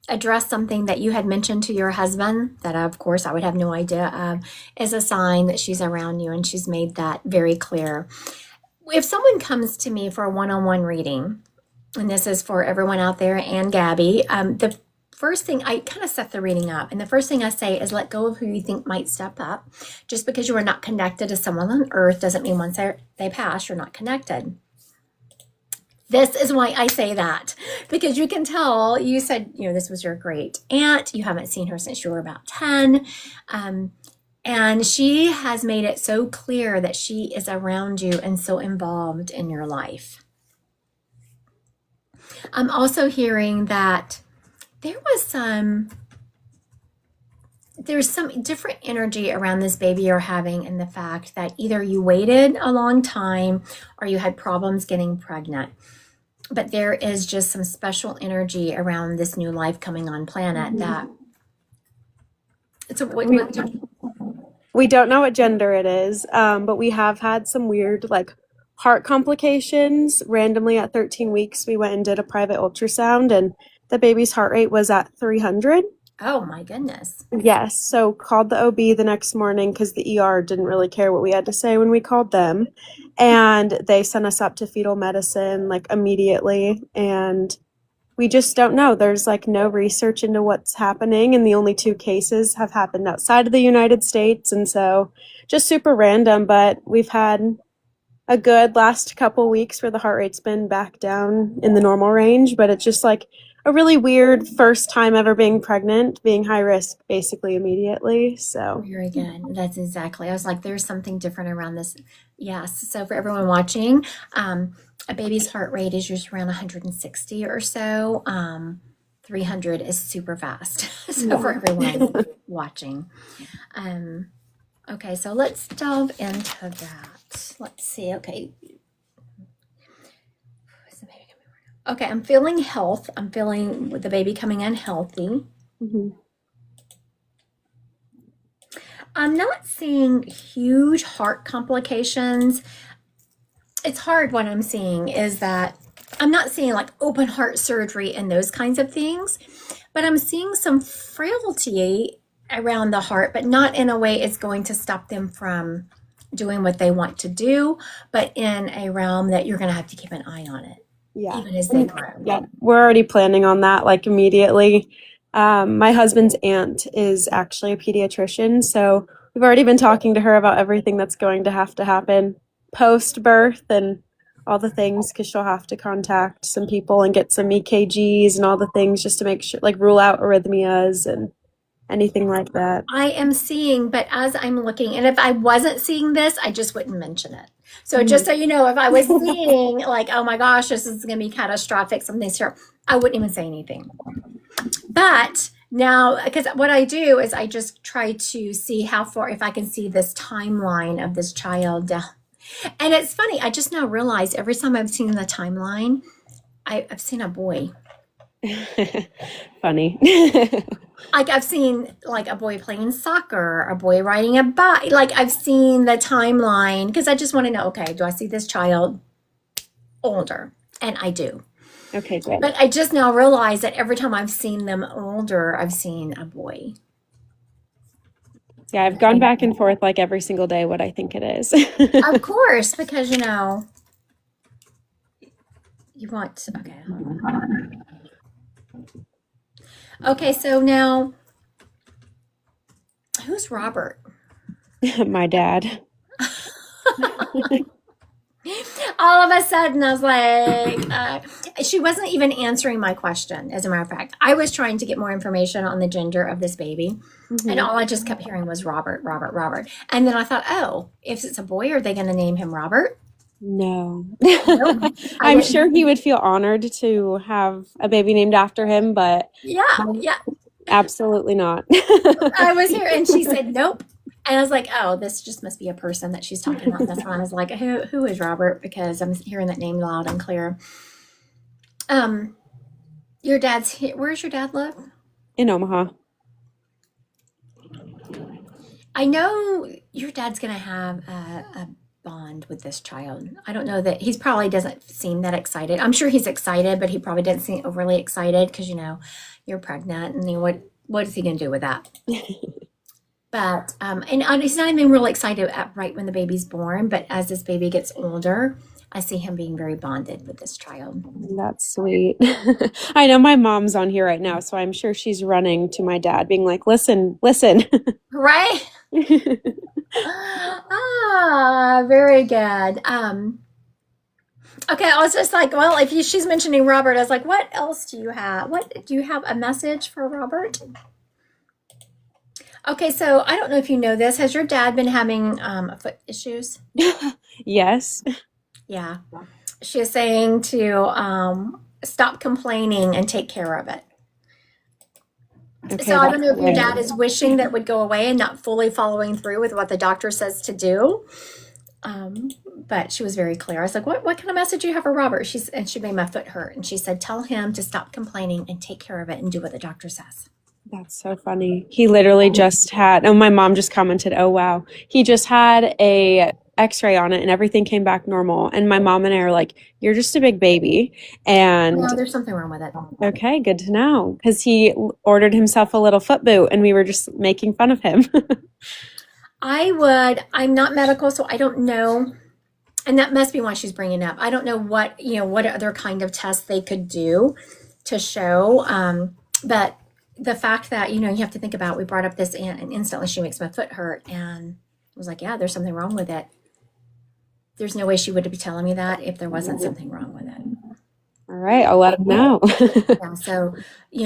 addressed something that you had mentioned to your husband that of course I would have no idea of is a sign that she's around you, and she's made that very clear. If someone comes to me for a one-on-one reading, and this is for everyone out there and Gabby, the first thing, I kind of set the reading up. And the first thing I say is let go of who you think might step up. Just because you are not connected to someone on earth doesn't mean once they pass, you're not connected. This is why I say that. Because you can tell, you said, this was your great aunt. You haven't seen her since you were about 10. And she has made it so clear that she is around you and so involved in your life. I'm also hearing that there's some different energy around this baby you're having, in the fact that either you waited a long time or you had problems getting pregnant. But there is just some special energy around this new life coming on planet that it's a We don't know what gender it is, but we have had some weird, like, heart complications. Randomly at 13 weeks, we went and did a private ultrasound, and the baby's heart rate was at 300. oh my goodness. Yes, so called the OB the next morning because the ER didn't really care what we had to say when we called them. And they sent us up to fetal medicine like immediately. And we just don't know. There's like no research into what's happening. And the only 2 cases have happened outside of the United States. And so just super random. But we've had a good last couple weeks where the heart rate's been back down in the normal range. But it's just like a really weird first time ever being pregnant, being high risk basically immediately. So Very good. That's exactly. I was like, there's something different around this. Yes. So for everyone watching, a baby's heart rate is usually around 160 or so. 300 is super fast. So for everyone watching. Okay, so let's delve into that. Let's see. Okay. Okay, I'm feeling health. I'm feeling with the baby coming in healthy. mhm. I'm not seeing huge heart complications. It's hard. What I'm seeing is that I'm not seeing like open heart surgery and those kinds of things, but I'm seeing some frailty around the heart, but not in a way it's going to stop them from doing what they want to do, but in a realm that you're going to have to keep an eye on it, Yeah. even as they grow. Yeah, we're already planning on that like immediately. My husband's aunt is actually a pediatrician, so we've already been talking to her about everything that's going to have to happen post birth and all the things, because she'll have to contact some people and get some EKGs and all the things just to make sure, like rule out arrhythmias and anything like that. I am seeing, but as I'm looking, and if I wasn't seeing this, I just wouldn't mention it. So just so you know, if I was seeing like, oh my gosh, this is going to be catastrophic, something's here, I wouldn't even say anything. But now, because what I do is I just try to see how far, if I can see this timeline of this child down. And it's funny, I just now realized every time I've seen the timeline, I've seen a boy. Funny. Like I've seen like a boy playing soccer, a boy riding a bike. Like I've seen the timeline because I just want to know, okay, do I see this child older? And I do. Okay, good. But I just now realize that every time I've seen them older, I've seen a boy. Yeah, I've gone back and forth like every single day what I think it is. Of course, because you know, you want, okay. Hold on. Okay, so now, who's Robert? My dad. All of a sudden, I was like, she wasn't even answering my question, as a matter of fact. I was trying to get more information on the gender of this baby, and all I just kept hearing was Robert, Robert, Robert. And then I thought, oh, if it's a boy, are they going to name him Robert? No. Nope. I'm sure he would feel honored to have a baby named after him, but Yeah. absolutely not. I was here, and she said, nope. And I was like, oh, this just must be a person that she's talking about. And that's why I was like, who is Robert? Because I'm hearing that name loud and clear. Your dad's here. Where's your dad live? In Omaha. I know your dad's going to have a bond with this child. I don't know that he probably doesn't seem that excited. I'm sure he's excited, but he probably doesn't seem overly excited because, you know, you're pregnant and what is he going to do with that? But, and he's not even really excited right when the baby's born, but as this baby gets older, I see him being very bonded with this child. That's sweet. I know my mom's on here right now, so I'm sure she's running to my dad being like, listen. Right? Very good. Okay, I was just like, well, if she's mentioning Robert, I was like, what else do you have? Do you have a message for Robert? Okay, so I don't know if you know this. Has your dad been having foot issues? Yes. Yeah. She is saying to stop complaining and take care of it. Okay, So I don't that's know if your good. dad is wishing that would go away and not fully following through with what the doctor says to do. Um, but she was very clear. I was like, what kind of message do you have for Robert? And she made my foot hurt. And she said, tell him to stop complaining and take care of it and do what the doctor says. That's so funny. He literally just had, oh, my mom just commented, oh, wow. He just had a x-ray on it and everything came back normal. And my mom and I are like, you're just a big baby. And No, there's something wrong with it. okay, good to know. Because he ordered himself a little foot boot and we were just making fun of him. I'm not medical, so I don't know. And that must be why she's bringing it up. I don't know what other kind of tests they could do to show. But the fact that, you have to think about, we brought up this aunt and instantly she makes my foot hurt. And I was like, yeah, there's something wrong with it. There's no way she would be telling me that if there wasn't something wrong with it. All right, I'll let him know. Yeah, so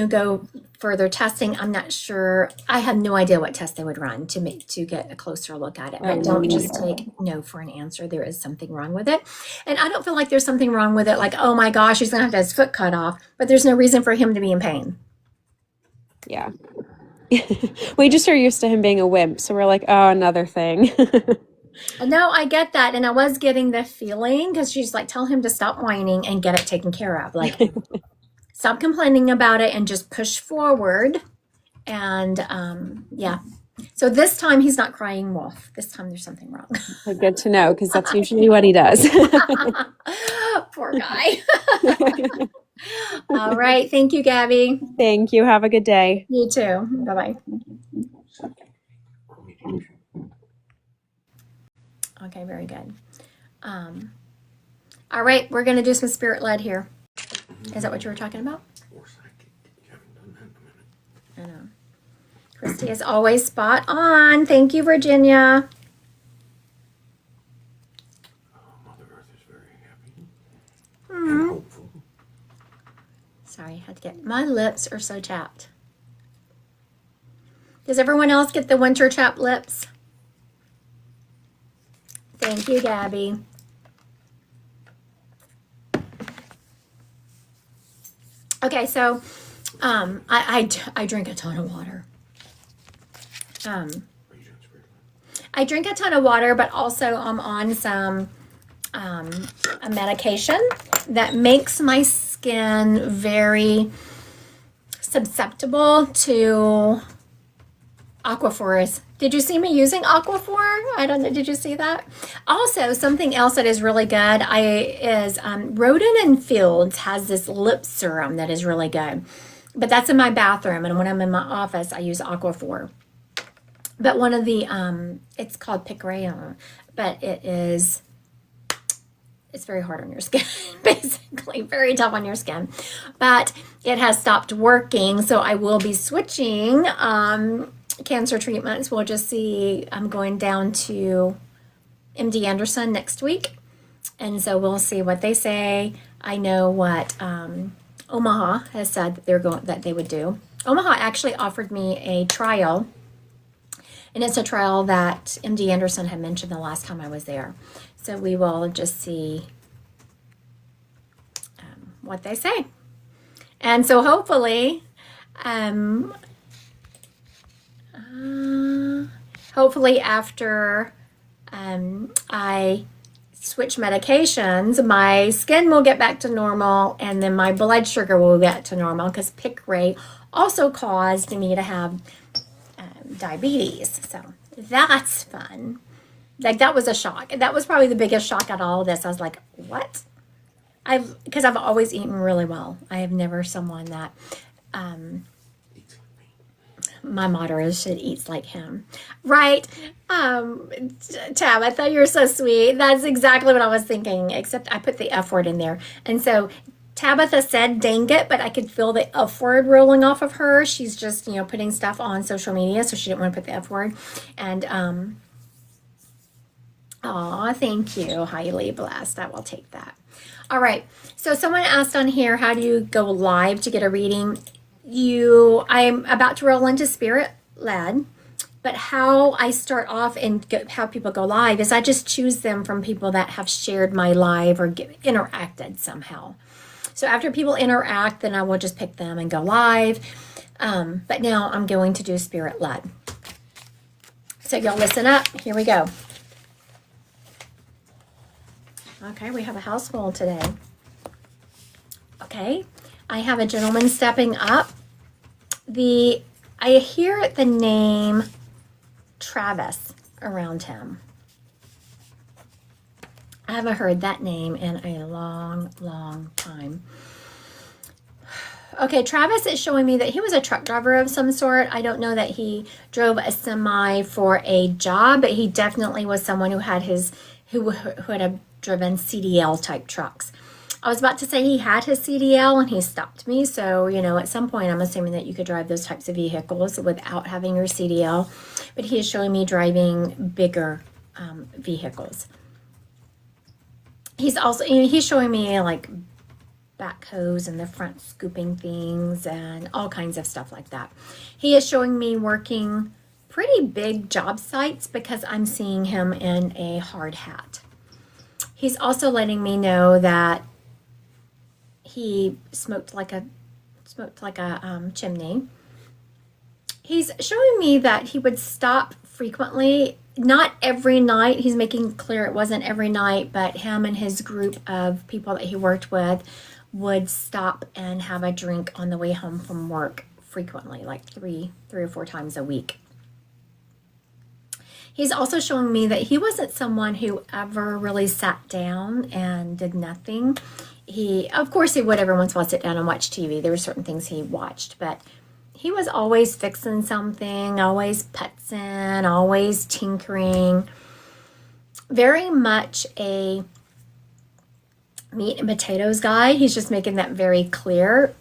go further testing. I'm not sure. I have no idea what test they would run to get a closer look at it. But don't just take no for an answer. There is something wrong with it. And I don't feel like there's something wrong with it. Like, oh my gosh, he's going to have his foot cut off. But there's no reason for him to be in pain. Yeah. We just are used to him being a wimp. So we're like, oh, another thing. No, I get that. And I was getting the feeling because she's like, tell him to stop whining and get it taken care of. Like, stop complaining about it and just push forward. And yeah. So this time he's not crying wolf. This time there's something wrong. Good to know because that's usually what he does. Poor guy. All right. Thank you, Gabby. Thank you. Have a good day. You too. Bye-bye. Okay, very good. All right, we're going to do some spirit-led here. Is that what you were talking about? I know. Christy is always spot on. Thank you, Virginia. Mother Earth is very happy and hopeful. Sorry, I had to get, my lips are so chapped. Does everyone else get the winter chapped lips? Thank you, Gabby. Okay, so I drink a ton of water. I drink a ton of water, but also I'm on some a medication that makes my skin very susceptible to Aquaphor. Did you see me using Aquaphor? I don't know. Did you see that? Also, something else that is really good is Roden and Fields has this lip serum that is really good. But that's in my bathroom, and when I'm in my office, I use Aquaphor. But one of the, it's called Picrayon, but it's very hard on your skin, basically, very tough on your skin. But it has stopped working, so I will be switching cancer treatments. We'll just see. I'm going down to MD Anderson next week, and so we'll see what they say. I know what Omaha has said that they would do. Omaha actually offered me a trial, and it's a trial that MD Anderson had mentioned the last time I was there. So we will just see what they say, and so hopefully. Hopefully after I switch medications, my skin will get back to normal and then my blood sugar will get to normal because Piqray also caused me to have diabetes. So that's fun. Like, that was a shock. That was probably the biggest shock out of all of this. I was like, what? Because I've always eaten really well. I have never someone that my motto is should eats like him, right? Tab, I thought you were so sweet. That's exactly what I was thinking, except I put the F word in there. And so Tabitha said dang it, but I could feel the F word rolling off of her. She's just, putting stuff on social media, so she didn't want to put the F word. And aw, thank you. Highly blessed. I will take that. All right. So someone asked on here, how do you go live to get a reading? I'm about to roll into Spirit Led, But how I start off and how people go live is I just choose them from people that have shared my live or interacted somehow. So after people interact, then I will just pick them and go live. But now I'm going to do spirit led. So y'all listen up. Here we go. Okay, we have a house full today. Okay, I have a gentleman stepping up. I hear the name Travis around him. I haven't heard that name in a long, long time. Okay, Travis is showing me that he was a truck driver of some sort. I don't know that he drove a semi for a job, but he definitely was someone who had who had driven CDL type trucks. I was about to say he had his CDL and he stopped me. So, you know, at some point I'm assuming that you could drive those types of vehicles without having your CDL. But he is showing me driving bigger vehicles. He's also, you know, he's showing me like backhoes in the front scooping things and all kinds of stuff like that. He is showing me working pretty big job sites because I'm seeing him in a hard hat. He's also letting me know that he smoked like a chimney. He's showing me that he would stop frequently, not every night. He's making clear it wasn't every night, but him and his group of people that he worked with would stop and have a drink on the way home from work frequently, like three or four times a week. He's also showing me that he wasn't someone who ever really sat down and did nothing. Of course, he would every once in a while sit down and watch TV. There were certain things he watched, but he was always fixing something, always putzing, always tinkering. Very much a meat and potatoes guy. He's just making that very clear.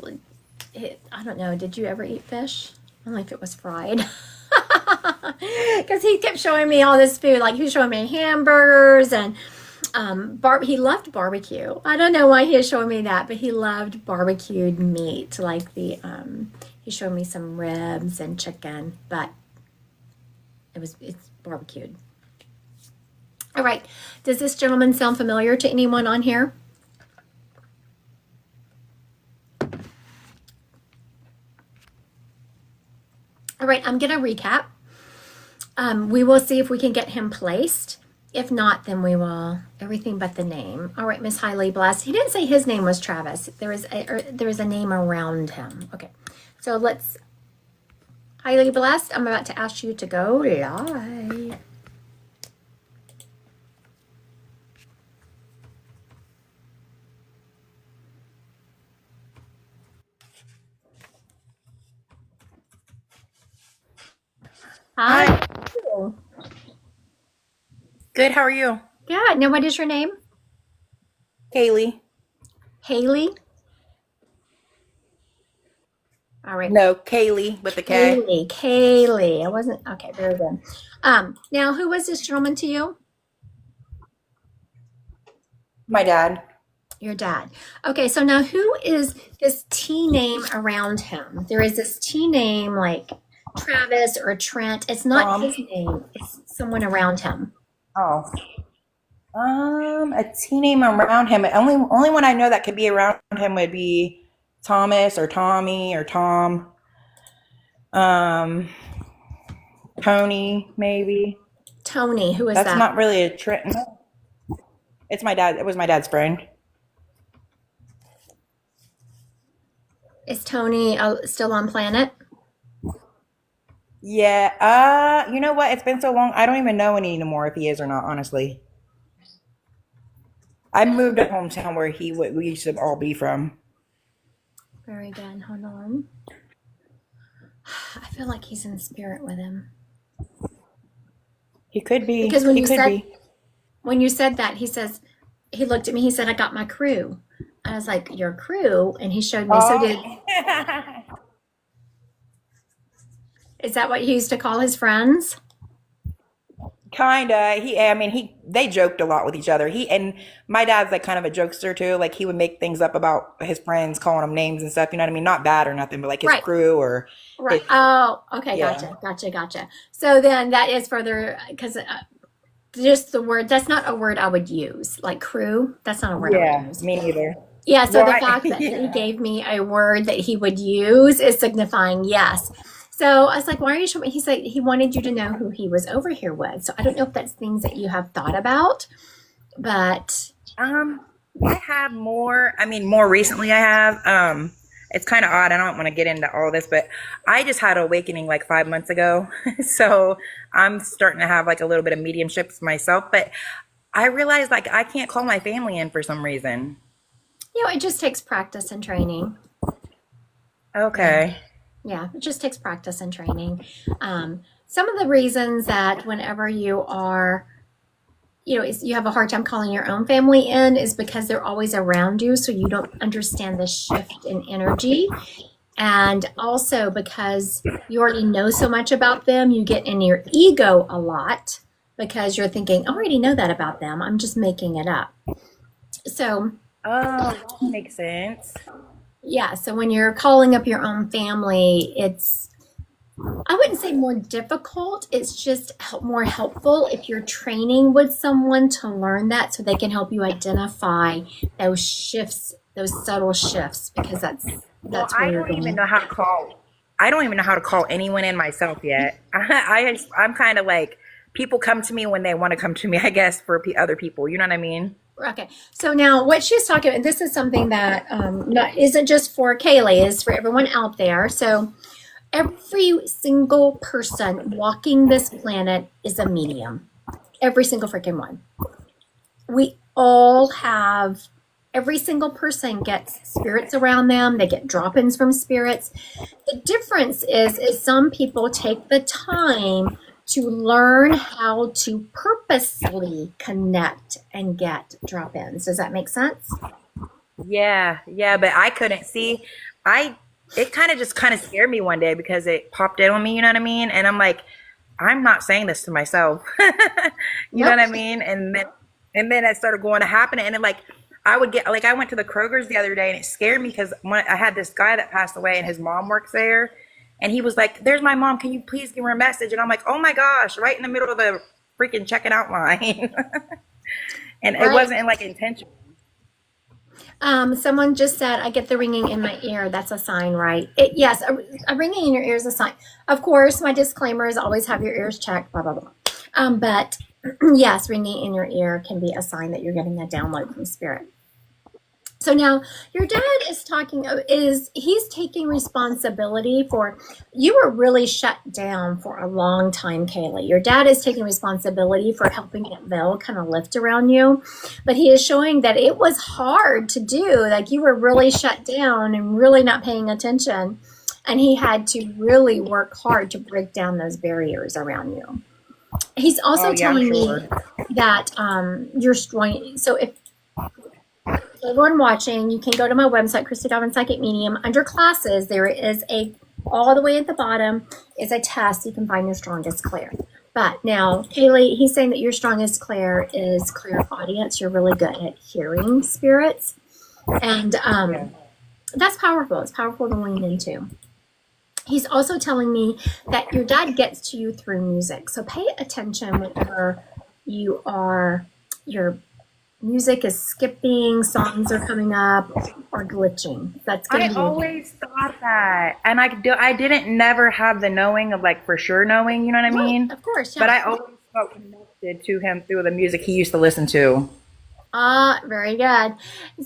I don't know. Did you ever eat fish? Only if it was fried. Because he kept showing me all this food. Like he was showing me hamburgers and he loved barbecue. I don't know why he was showing me that, but he loved barbecued meat. Like he showed me some ribs and chicken, but it's barbecued. All right. Does this gentleman sound familiar to anyone on here? All right, I'm going to recap. We will see if we can get him placed. If not, then we will everything but the name. All right, Miss Highly Blessed. He didn't say his name was Travis. There was a name around him. Okay, so let's Highly Blessed. I'm about to ask you to go live. Hi. Good. How are you? Good. Now, what is your name? Kaylee. Haley? All right. No, Kaylee with the K. Kaylee. I wasn't, okay, very good. Now, who was this gentleman to you? My dad. Your dad. Okay, so now who is this T name around him? There is this T name like Travis or Trent. It's not his name. It's someone around him. Oh. A T name around him. Only one I know that could be around him would be Thomas or Tommy or Tom. Tony, maybe. Tony, who is That's that? not really a Trent. No. It's my dad. It was my dad's friend. Is Tony still on planet? Yeah. You know what? It's been so long. I don't even know anymore if he is or not, honestly. I moved to hometown where we used to all be from. Very good. Hold on. I feel like he's in spirit with him. He could be. Because when he you could said be. when you said that, he looked at me, he said, I got my crew. I was like, your crew? And he showed me. So is that what he used to call his friends? Kinda. They joked a lot with each other. And my dad's like kind of a jokester too. Like he would make things up about his friends, calling them names and stuff. You know what I mean? Not bad or nothing, but like his Right. crew or Right. his, Oh, okay. yeah. Gotcha. So then that is further, because just the word, that's not a word I would use. Like crew, that's not a word I Yeah, would use. me neither. Yeah, so the Well, fact that he yeah. gave me a word that he would use is signifying yes. So I was like, why are you showing me? He's like, he wanted you to know who he was over here with. So I don't know if that's things that you have thought about, but I have more recently I have. It's kind of odd. I don't want to get into all this, but I just had an awakening like 5 months ago. So I'm starting to have like a little bit of mediumship for myself, but I realized like I can't call my family in for some reason. it just takes practice and training. Okay. Yeah, it just takes practice and training. Some of the reasons that whenever you are, you have a hard time calling your own family in is because they're always around you, so you don't understand the shift in energy. And also because you already know so much about them, you get in your ego a lot because you're thinking, I already know that about them. I'm just making it up. So, Oh, that makes sense. yeah, so when you're calling up your own family, I wouldn't say more difficult. It's just more helpful if you're training with someone to learn that so they can help you identify those shifts, those subtle shifts, because that's Well, where you're going. I don't even know how to call anyone in myself yet. I'm kind of like people come to me when they want to come to me, I guess, for other people. You know what I mean? Okay, so now what she's talking about, this is something that isn't just for Kaylee, is for everyone out there. So every single person walking this planet is a medium. Every single freaking one. We all have, every single person gets spirits around them. They get drop-ins from spirits. The difference is some people take the time to learn how to purposely connect and get drop-ins. Does that make sense? Yeah, but I couldn't see. It kind of scared me one day because it popped in on me. You know what I mean? And I'm like, I'm not saying this to myself. You know what I mean? And then it started going to happen, and then like I would get like I went to the Kroger's the other day, and it scared me because when I had this guy that passed away, and his mom works there. And he was like, there's my mom. Can you please give her a message? And I'm like, oh my gosh, right in the middle of the freaking checking out line. And it wasn't like intentional. Someone just said, I get the ringing in my ear. That's a sign, right? Yes, a ringing in your ear is a sign. Of course, my disclaimer is always have your ears checked, blah, blah, blah. But yes, ringing in your ear can be a sign that you're getting a download from spirit. So now your dad he's taking responsibility for, you were really shut down for a long time, Kaylee. Your dad is taking responsibility for helping that veil kind of lift around you, but he is showing that it was hard to do. Like you were really shut down and really not paying attention. And he had to really work hard to break down those barriers around you. He's also telling me that you're strong. So if everyone watching, you can go to my website, Christy Dobbin Psychic Medium. Under classes, there is all the way at the bottom is a test. You can find your strongest clair. But now, Kaylee, he's saying that your strongest clair is clairaudience. You're really good at hearing spirits. And that's powerful. It's powerful to lean into. He's also telling me that your dad gets to you through music. So pay attention whenever your music is skipping, songs are coming up, or glitching. That's going to be. I always thought that, and I didn't never have the knowing of like for sure knowing. You know what I mean? Of course, yeah. But I always felt connected to him through the music he used to listen to. Very good.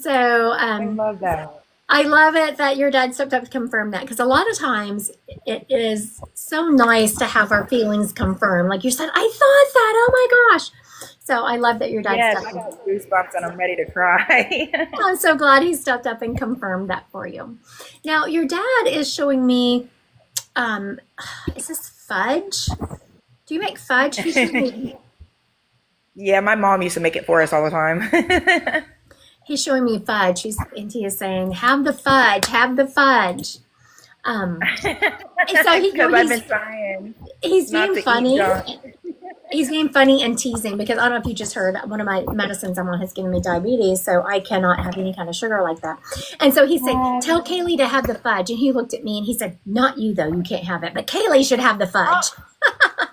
So I love that. I love it that your dad stepped up to confirm that, because a lot of times it is so nice to have our feelings confirmed. Like you said, I thought that. Oh my gosh. So I love that your dad Yes, stepped I up. got goosebumps and I'm ready to cry. I'm so glad he stepped up and confirmed that for you. Now, your dad is showing me, is this fudge? Do you make fudge? He's showing me, Yeah, my mom used to make it for us all the time. he's showing me fudge. He is saying, have the fudge, have the fudge. And so Because I've been trying. he's not being to eat funny. junk. he's being funny and teasing because I don't know if you just heard, one of my medicines I'm on has given me diabetes, so I cannot have any kind of sugar like that. And so he said, tell Kaylee to have the fudge. And he looked at me and he said, not you though, you can't have it, but Kaylee should have the fudge.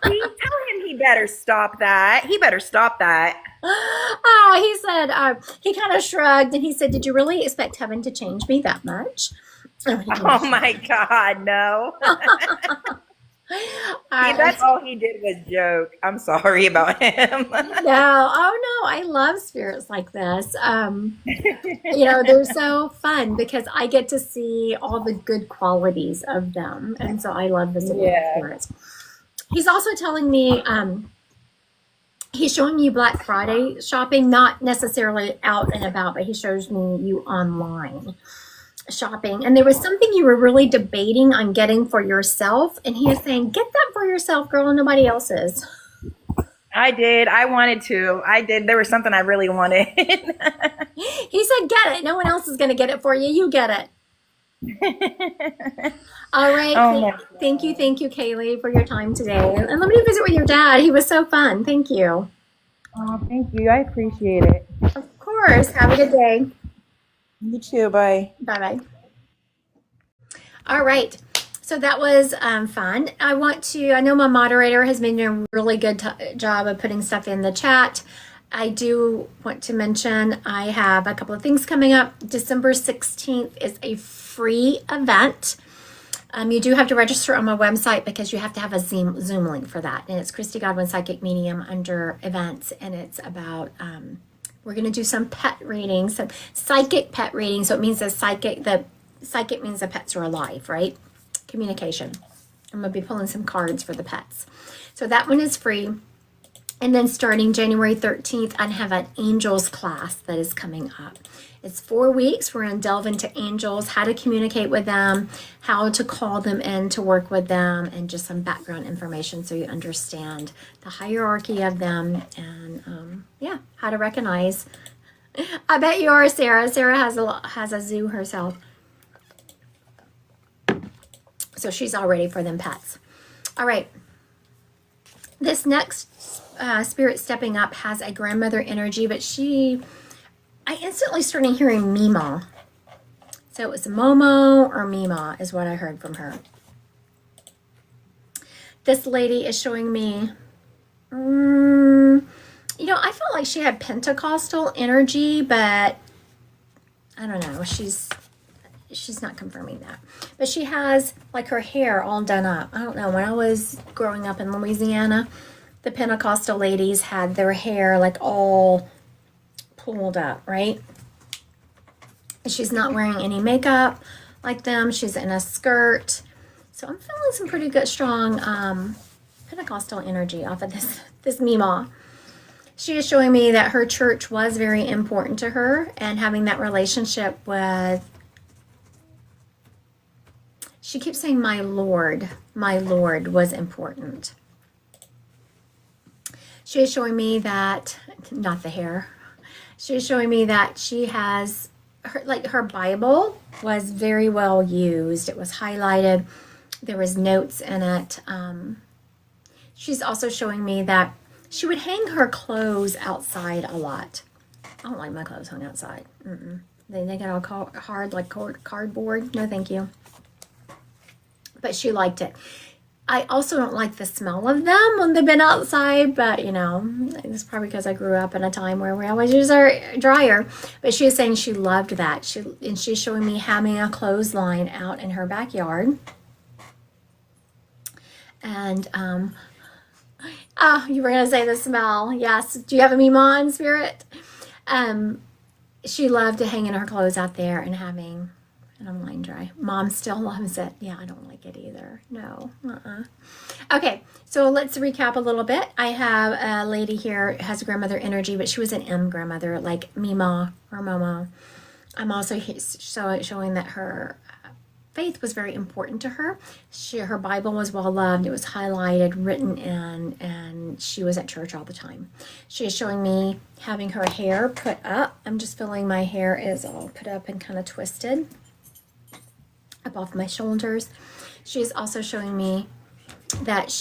Tell him he better stop that. He better stop that. Oh, he said, he kind of shrugged and he said, did you really expect heaven to change me that much? Oh my God, no. That's all he did was joke. I'm sorry about him. No, oh no, I love spirits like this. They're so fun because I get to see all the good qualities of them. And so I love visiting spirits. He's also telling me, he's showing you Black Friday shopping, not necessarily out and about, but he shows me you online shopping. And there was something you were really debating on getting for yourself. And he was saying, get that for yourself, girl, and nobody else's. I did. I wanted to. I did. There was something I really wanted. He said, get it. No one else is going to get it for you. You get it. All right. Thank you, Kaylee, for your time today. And let me visit with your dad. He was so fun. Thank you. Oh, thank you. I appreciate it. Of course. Have a good day. You too. Bye. Bye-bye. All right. So that was fun. I know my moderator has been doing a really good job of putting stuff in the chat. I do want to mention I have a couple of things coming up. December 16th is a free event. You do have to register on my website because you have to have a Zoom link for that. And it's Christy Godwin Psychic Medium under events. And it's about, we're going to do some pet readings, some psychic pet readings. So it means the psychic means the pets are alive, right? Communication. I'm going to be pulling some cards for the pets. So that one is free. And then starting January 13th, I have an angels class that is coming up. It's 4 weeks. We're going to delve into angels, how to communicate with them, how to call them in to work with them, and just some background information so you understand the hierarchy of them and, how to recognize. I bet you are, Sarah. Sarah has a zoo herself. So she's all ready for them pets. All right. This next spirit stepping up has a grandmother energy, but I instantly started hearing Mima. So it was Momo or Mima is what I heard from her. This lady is showing me, I felt like she had Pentecostal energy, but I don't know. She's not confirming that. But she has like her hair all done up. I don't know. When I was growing up in Louisiana, the Pentecostal ladies had their hair like all pulled up, right? She's not wearing any makeup like them. She's in a skirt. So I'm feeling some pretty good, strong Pentecostal energy off of this Mima. She is showing me that her church was very important to her and having that relationship with, she keeps saying my Lord was important. She is showing me that, not the hair, she is showing me that she has, her Bible was very well used. It was highlighted. There was notes in it. She's also showing me that she would hang her clothes outside a lot. I don't like my clothes hung outside. They get all hard like cardboard. No, thank you. But she liked it. I also don't like the smell of them when they've been outside, but it's probably because I grew up in a time where we always use our dryer. But she is saying she loved that. She's showing me having a clothesline out in her backyard. And you were gonna say the smell. Yes. Do you have a Mima in spirit? She loved to hang in her clothes out there and having. And I'm line dry. Mom still loves it. Yeah, I don't like it either. No. Okay, so let's recap a little bit. I have a lady here who has grandmother energy, but she was an M grandmother, like Mima or Momo. I'm also showing that her faith was very important to her. Her Bible was well loved. It was highlighted, written in, and she was at church all the time. She is showing me having her hair put up. I'm just feeling my hair is all put up and kind of twisted up off my shoulders. She's also showing me that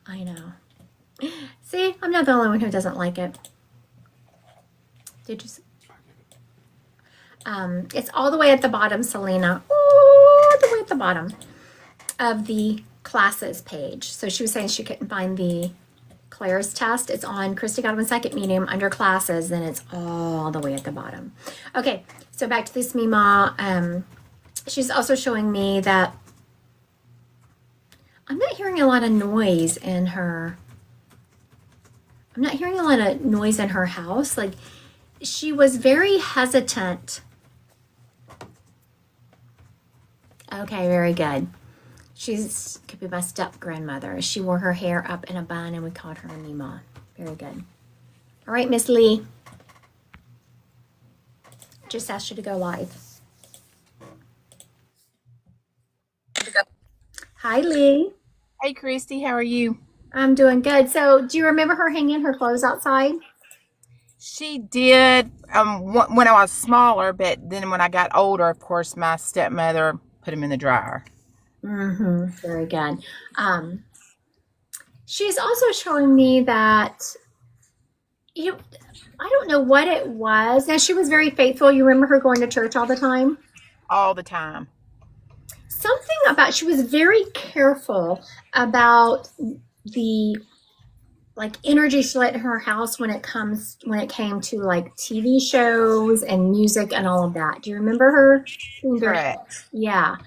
I know. See, I'm not the only one who doesn't like it. Did you? It's all the way at the bottom, Selena. All the way at the bottom of the classes page. So she was saying she couldn't find the Claire's test. It's on Christy Godwin Second Medium under classes. Then it's all the way at the bottom. Okay, so back to this Mima. She's also showing me that I'm not hearing a lot of noise in her. I'm not hearing a lot of noise in her house. Like, she was very hesitant. Okay, very good. She's could be my step grandmother. She wore her hair up in a bun and we called her Mima. Very good. All right, Miss Lee. Just asked you to go live. Hi, Lee. Hey, Christy, how are you? I'm doing good. So, do you remember her hanging her clothes outside? She did when I was smaller, but then when I got older, of course, my stepmother put them in the dryer. Mm-hmm. Very good. She's also showing me that I don't know what it was. Now, she was very faithful. You remember her going to church all the time? All the time. Something about she was very careful about the energy she let in her house when it came to like TV shows and music and all of that. Do you remember her? Correct. Yeah.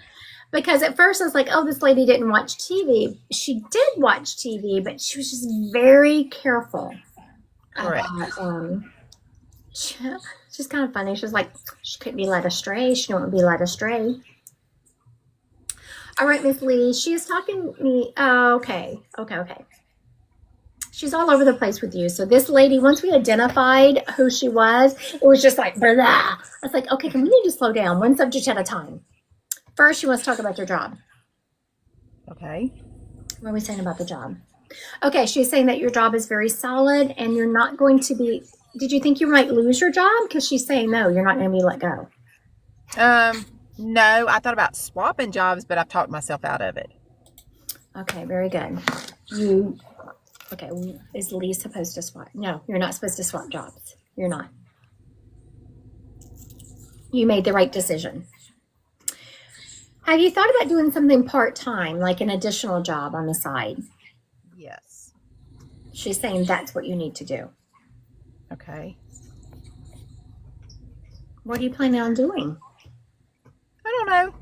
Because at first I was like, oh, this lady didn't watch TV. She did watch TV, but she was just very careful. Correct. She's kind of funny. She was like, she couldn't be led astray. She don't want to be led astray. All right, Miss Lee, she is talking to me. Oh, okay. She's all over the place with you. So this lady, once we identified who she was, it was just like, blah. I was like, okay, can we need to slow down one subject at a time? First, she wants to talk about your job. Okay. What are we saying about the job? Okay, she's saying that your job is very solid and you're not going to be, did you think you might lose your job? Because she's saying, no, you're not going to be let go. No, I thought about swapping jobs, but I've talked myself out of it. Okay, very good. Okay, is Lee supposed to swap? No, you're not supposed to swap jobs. You're not. You made the right decision. Have you thought about doing something part-time, like an additional job on the side? Yes. She's saying that's what you need to do. Okay. What are you planning on doing? I don't know.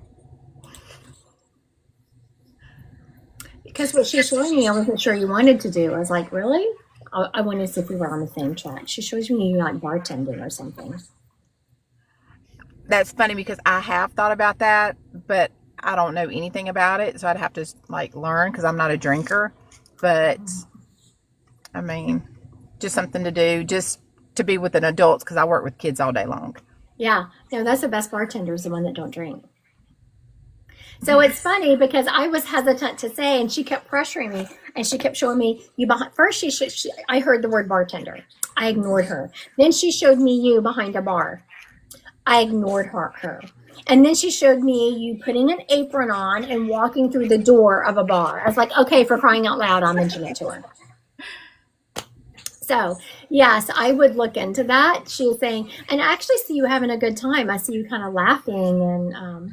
Because what she's showing me, I wasn't sure you wanted to do. I was like, really? I wanted to see if we were on the same track. She shows me you like bartending or something. That's funny because I have thought about that, but I don't know anything about it, so I'd have to like learn because I'm not a drinker. But I mean, just something to do, just to be with an adult because I work with kids all day long. Yeah, no, that's the best bartender is the one that don't drink. So it's funny because I was hesitant to say, and she kept pressuring me, and she kept showing me you behind. First, I heard the word bartender. I ignored her. Then she showed me you behind a bar. I ignored her. And then she showed me you putting an apron on and walking through the door of a bar. I was like, okay, for crying out loud, I'll mention it to her. So, yes, I would look into that. She was saying, and I actually see you having a good time. I see you kind of laughing. And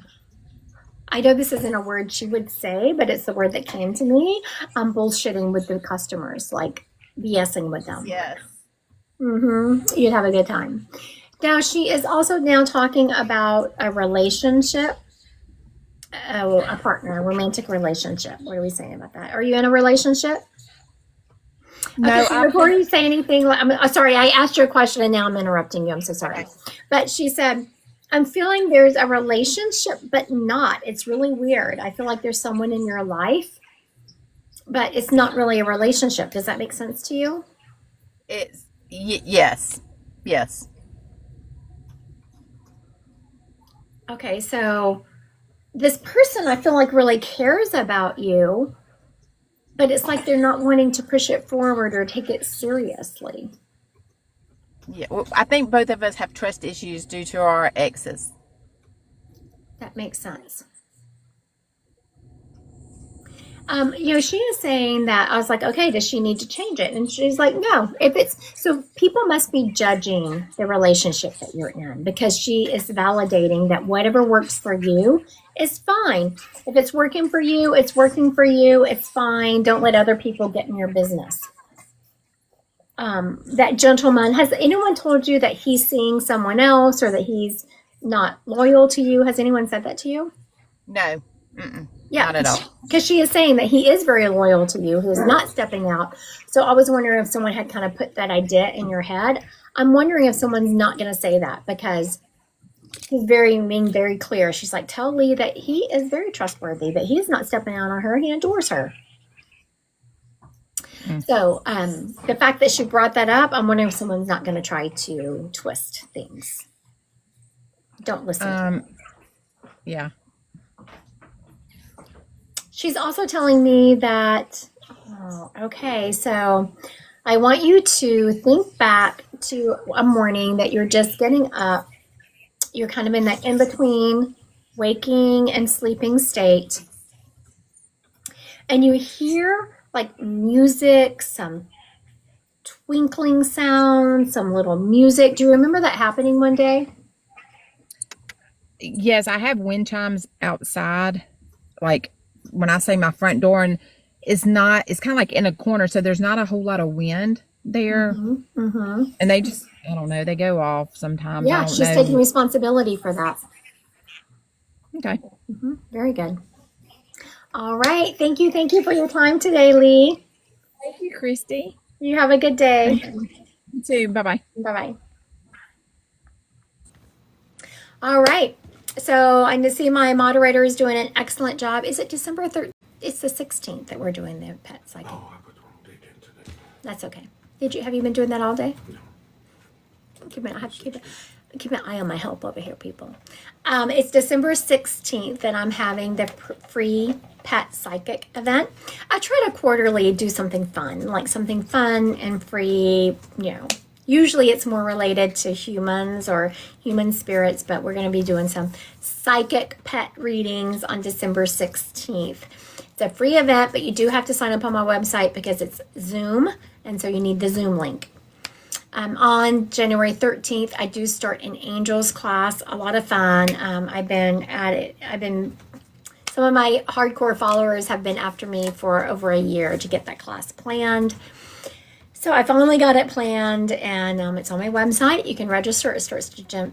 I know this isn't a word she would say, but it's the word that came to me. Bullshitting with the customers, like BSing with them. Yes. You'd have a good time. Now, she is also now talking about a relationship, a partner, a romantic relationship. What are we saying about that? Are you in a relationship? No, okay, before you say anything, I'm sorry, I asked you a question and now I'm interrupting you. I'm so sorry. But she said, I'm feeling there's a relationship, but not. It's really weird. I feel like there's someone in your life, but it's not really a relationship. Does that make sense to you? It's yes. Okay, so this person I feel like really cares about you, but it's like they're not wanting to push it forward or take it seriously. Yeah, well, I think both of us have trust issues due to our exes. That makes sense. She is saying that I was like, okay, does she need to change it? And she's like, no. If it's so, people must be judging the relationship that you're in because she is validating that whatever works for you is fine. If it's working for you, it's working for you. It's fine. Don't let other people get in your business. That gentleman, has anyone told you that he's seeing someone else or that he's not loyal to you? Has anyone said that to you? No. Mm-mm. Yeah, Not at all. because she is saying that he is very loyal to you. He is not stepping out. So I was wondering if someone had kind of put that idea in your head. I'm wondering if someone's not going to say that because he's being very clear. She's like, tell Lee that he is very trustworthy, that he is not stepping out on her. He adores her. So the fact that she brought that up, I'm wondering if someone's not going to try to twist things. Don't listen to her. Yeah. She's also telling me that, okay, so I want you to think back to a morning that you're just getting up. You're kind of in that in-between waking and sleeping state. And you hear like music, some twinkling sound, some little music. Do you remember that happening one day? Yes, I have wind chimes outside. Like when I say my front door, and it's kind of like in a corner, so there's not a whole lot of wind there. Mm-hmm. And they just, I don't know, they go off sometimes. I Yeah, don't she's know. taking responsibility for that. Okay. Very good. All right. Thank you. Thank you for your time today, Lee. Thank you, Christy. You have a good day. You too. Bye-bye. Bye-bye. All right. So I see my moderator is doing an excellent job. Is it December 3rd? It's the 16th that we're doing the pet cycle. Oh, I put the wrong date in today. That's okay. Have you been doing that all day? No. I have to keep an eye on my help over here, people. It's December 16th that I'm having the free pet psychic event. I try to quarterly do something fun, like something fun and free, Usually it's more related to humans or human spirits, but we're going to be doing some psychic pet readings on December 16th. It's a free event, but you do have to sign up on my website because it's Zoom, and so you need the Zoom link. On January 13th, I do start an angels class. A lot of fun. I've been at it. Some of my hardcore followers have been after me for over a year to get that class planned. So I finally got it planned, and it's on my website. You can register. It starts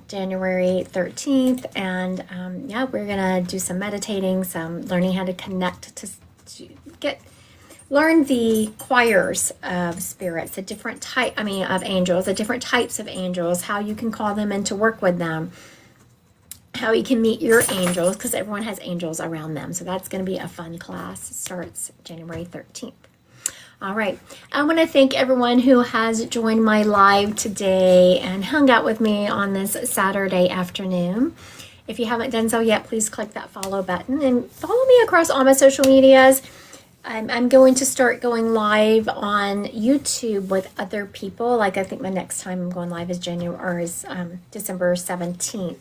January 13th, and we're gonna do some meditating, some learning how to connect to learn the choirs of spirits, of angels, the different types of angels, how you can call them in to work with them, how you can meet your angels, because everyone has angels around them. So that's going to be a fun class. It starts January 13th. All right. I want to thank everyone who has joined my live today and hung out with me on this Saturday afternoon. If you haven't done so yet, please click that follow button and follow me across all my social medias. I'm going to start going live on YouTube with other people. Like I think my next time I'm going live is December 17th.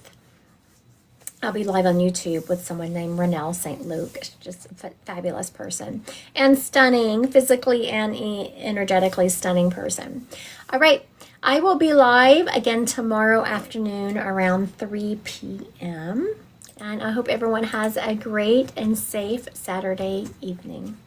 I'll be live on YouTube with someone named Renelle St. Luke. Just a fabulous person. And stunning, physically and energetically stunning person. All right. I will be live again tomorrow afternoon around 3 p.m. And I hope everyone has a great and safe Saturday evening.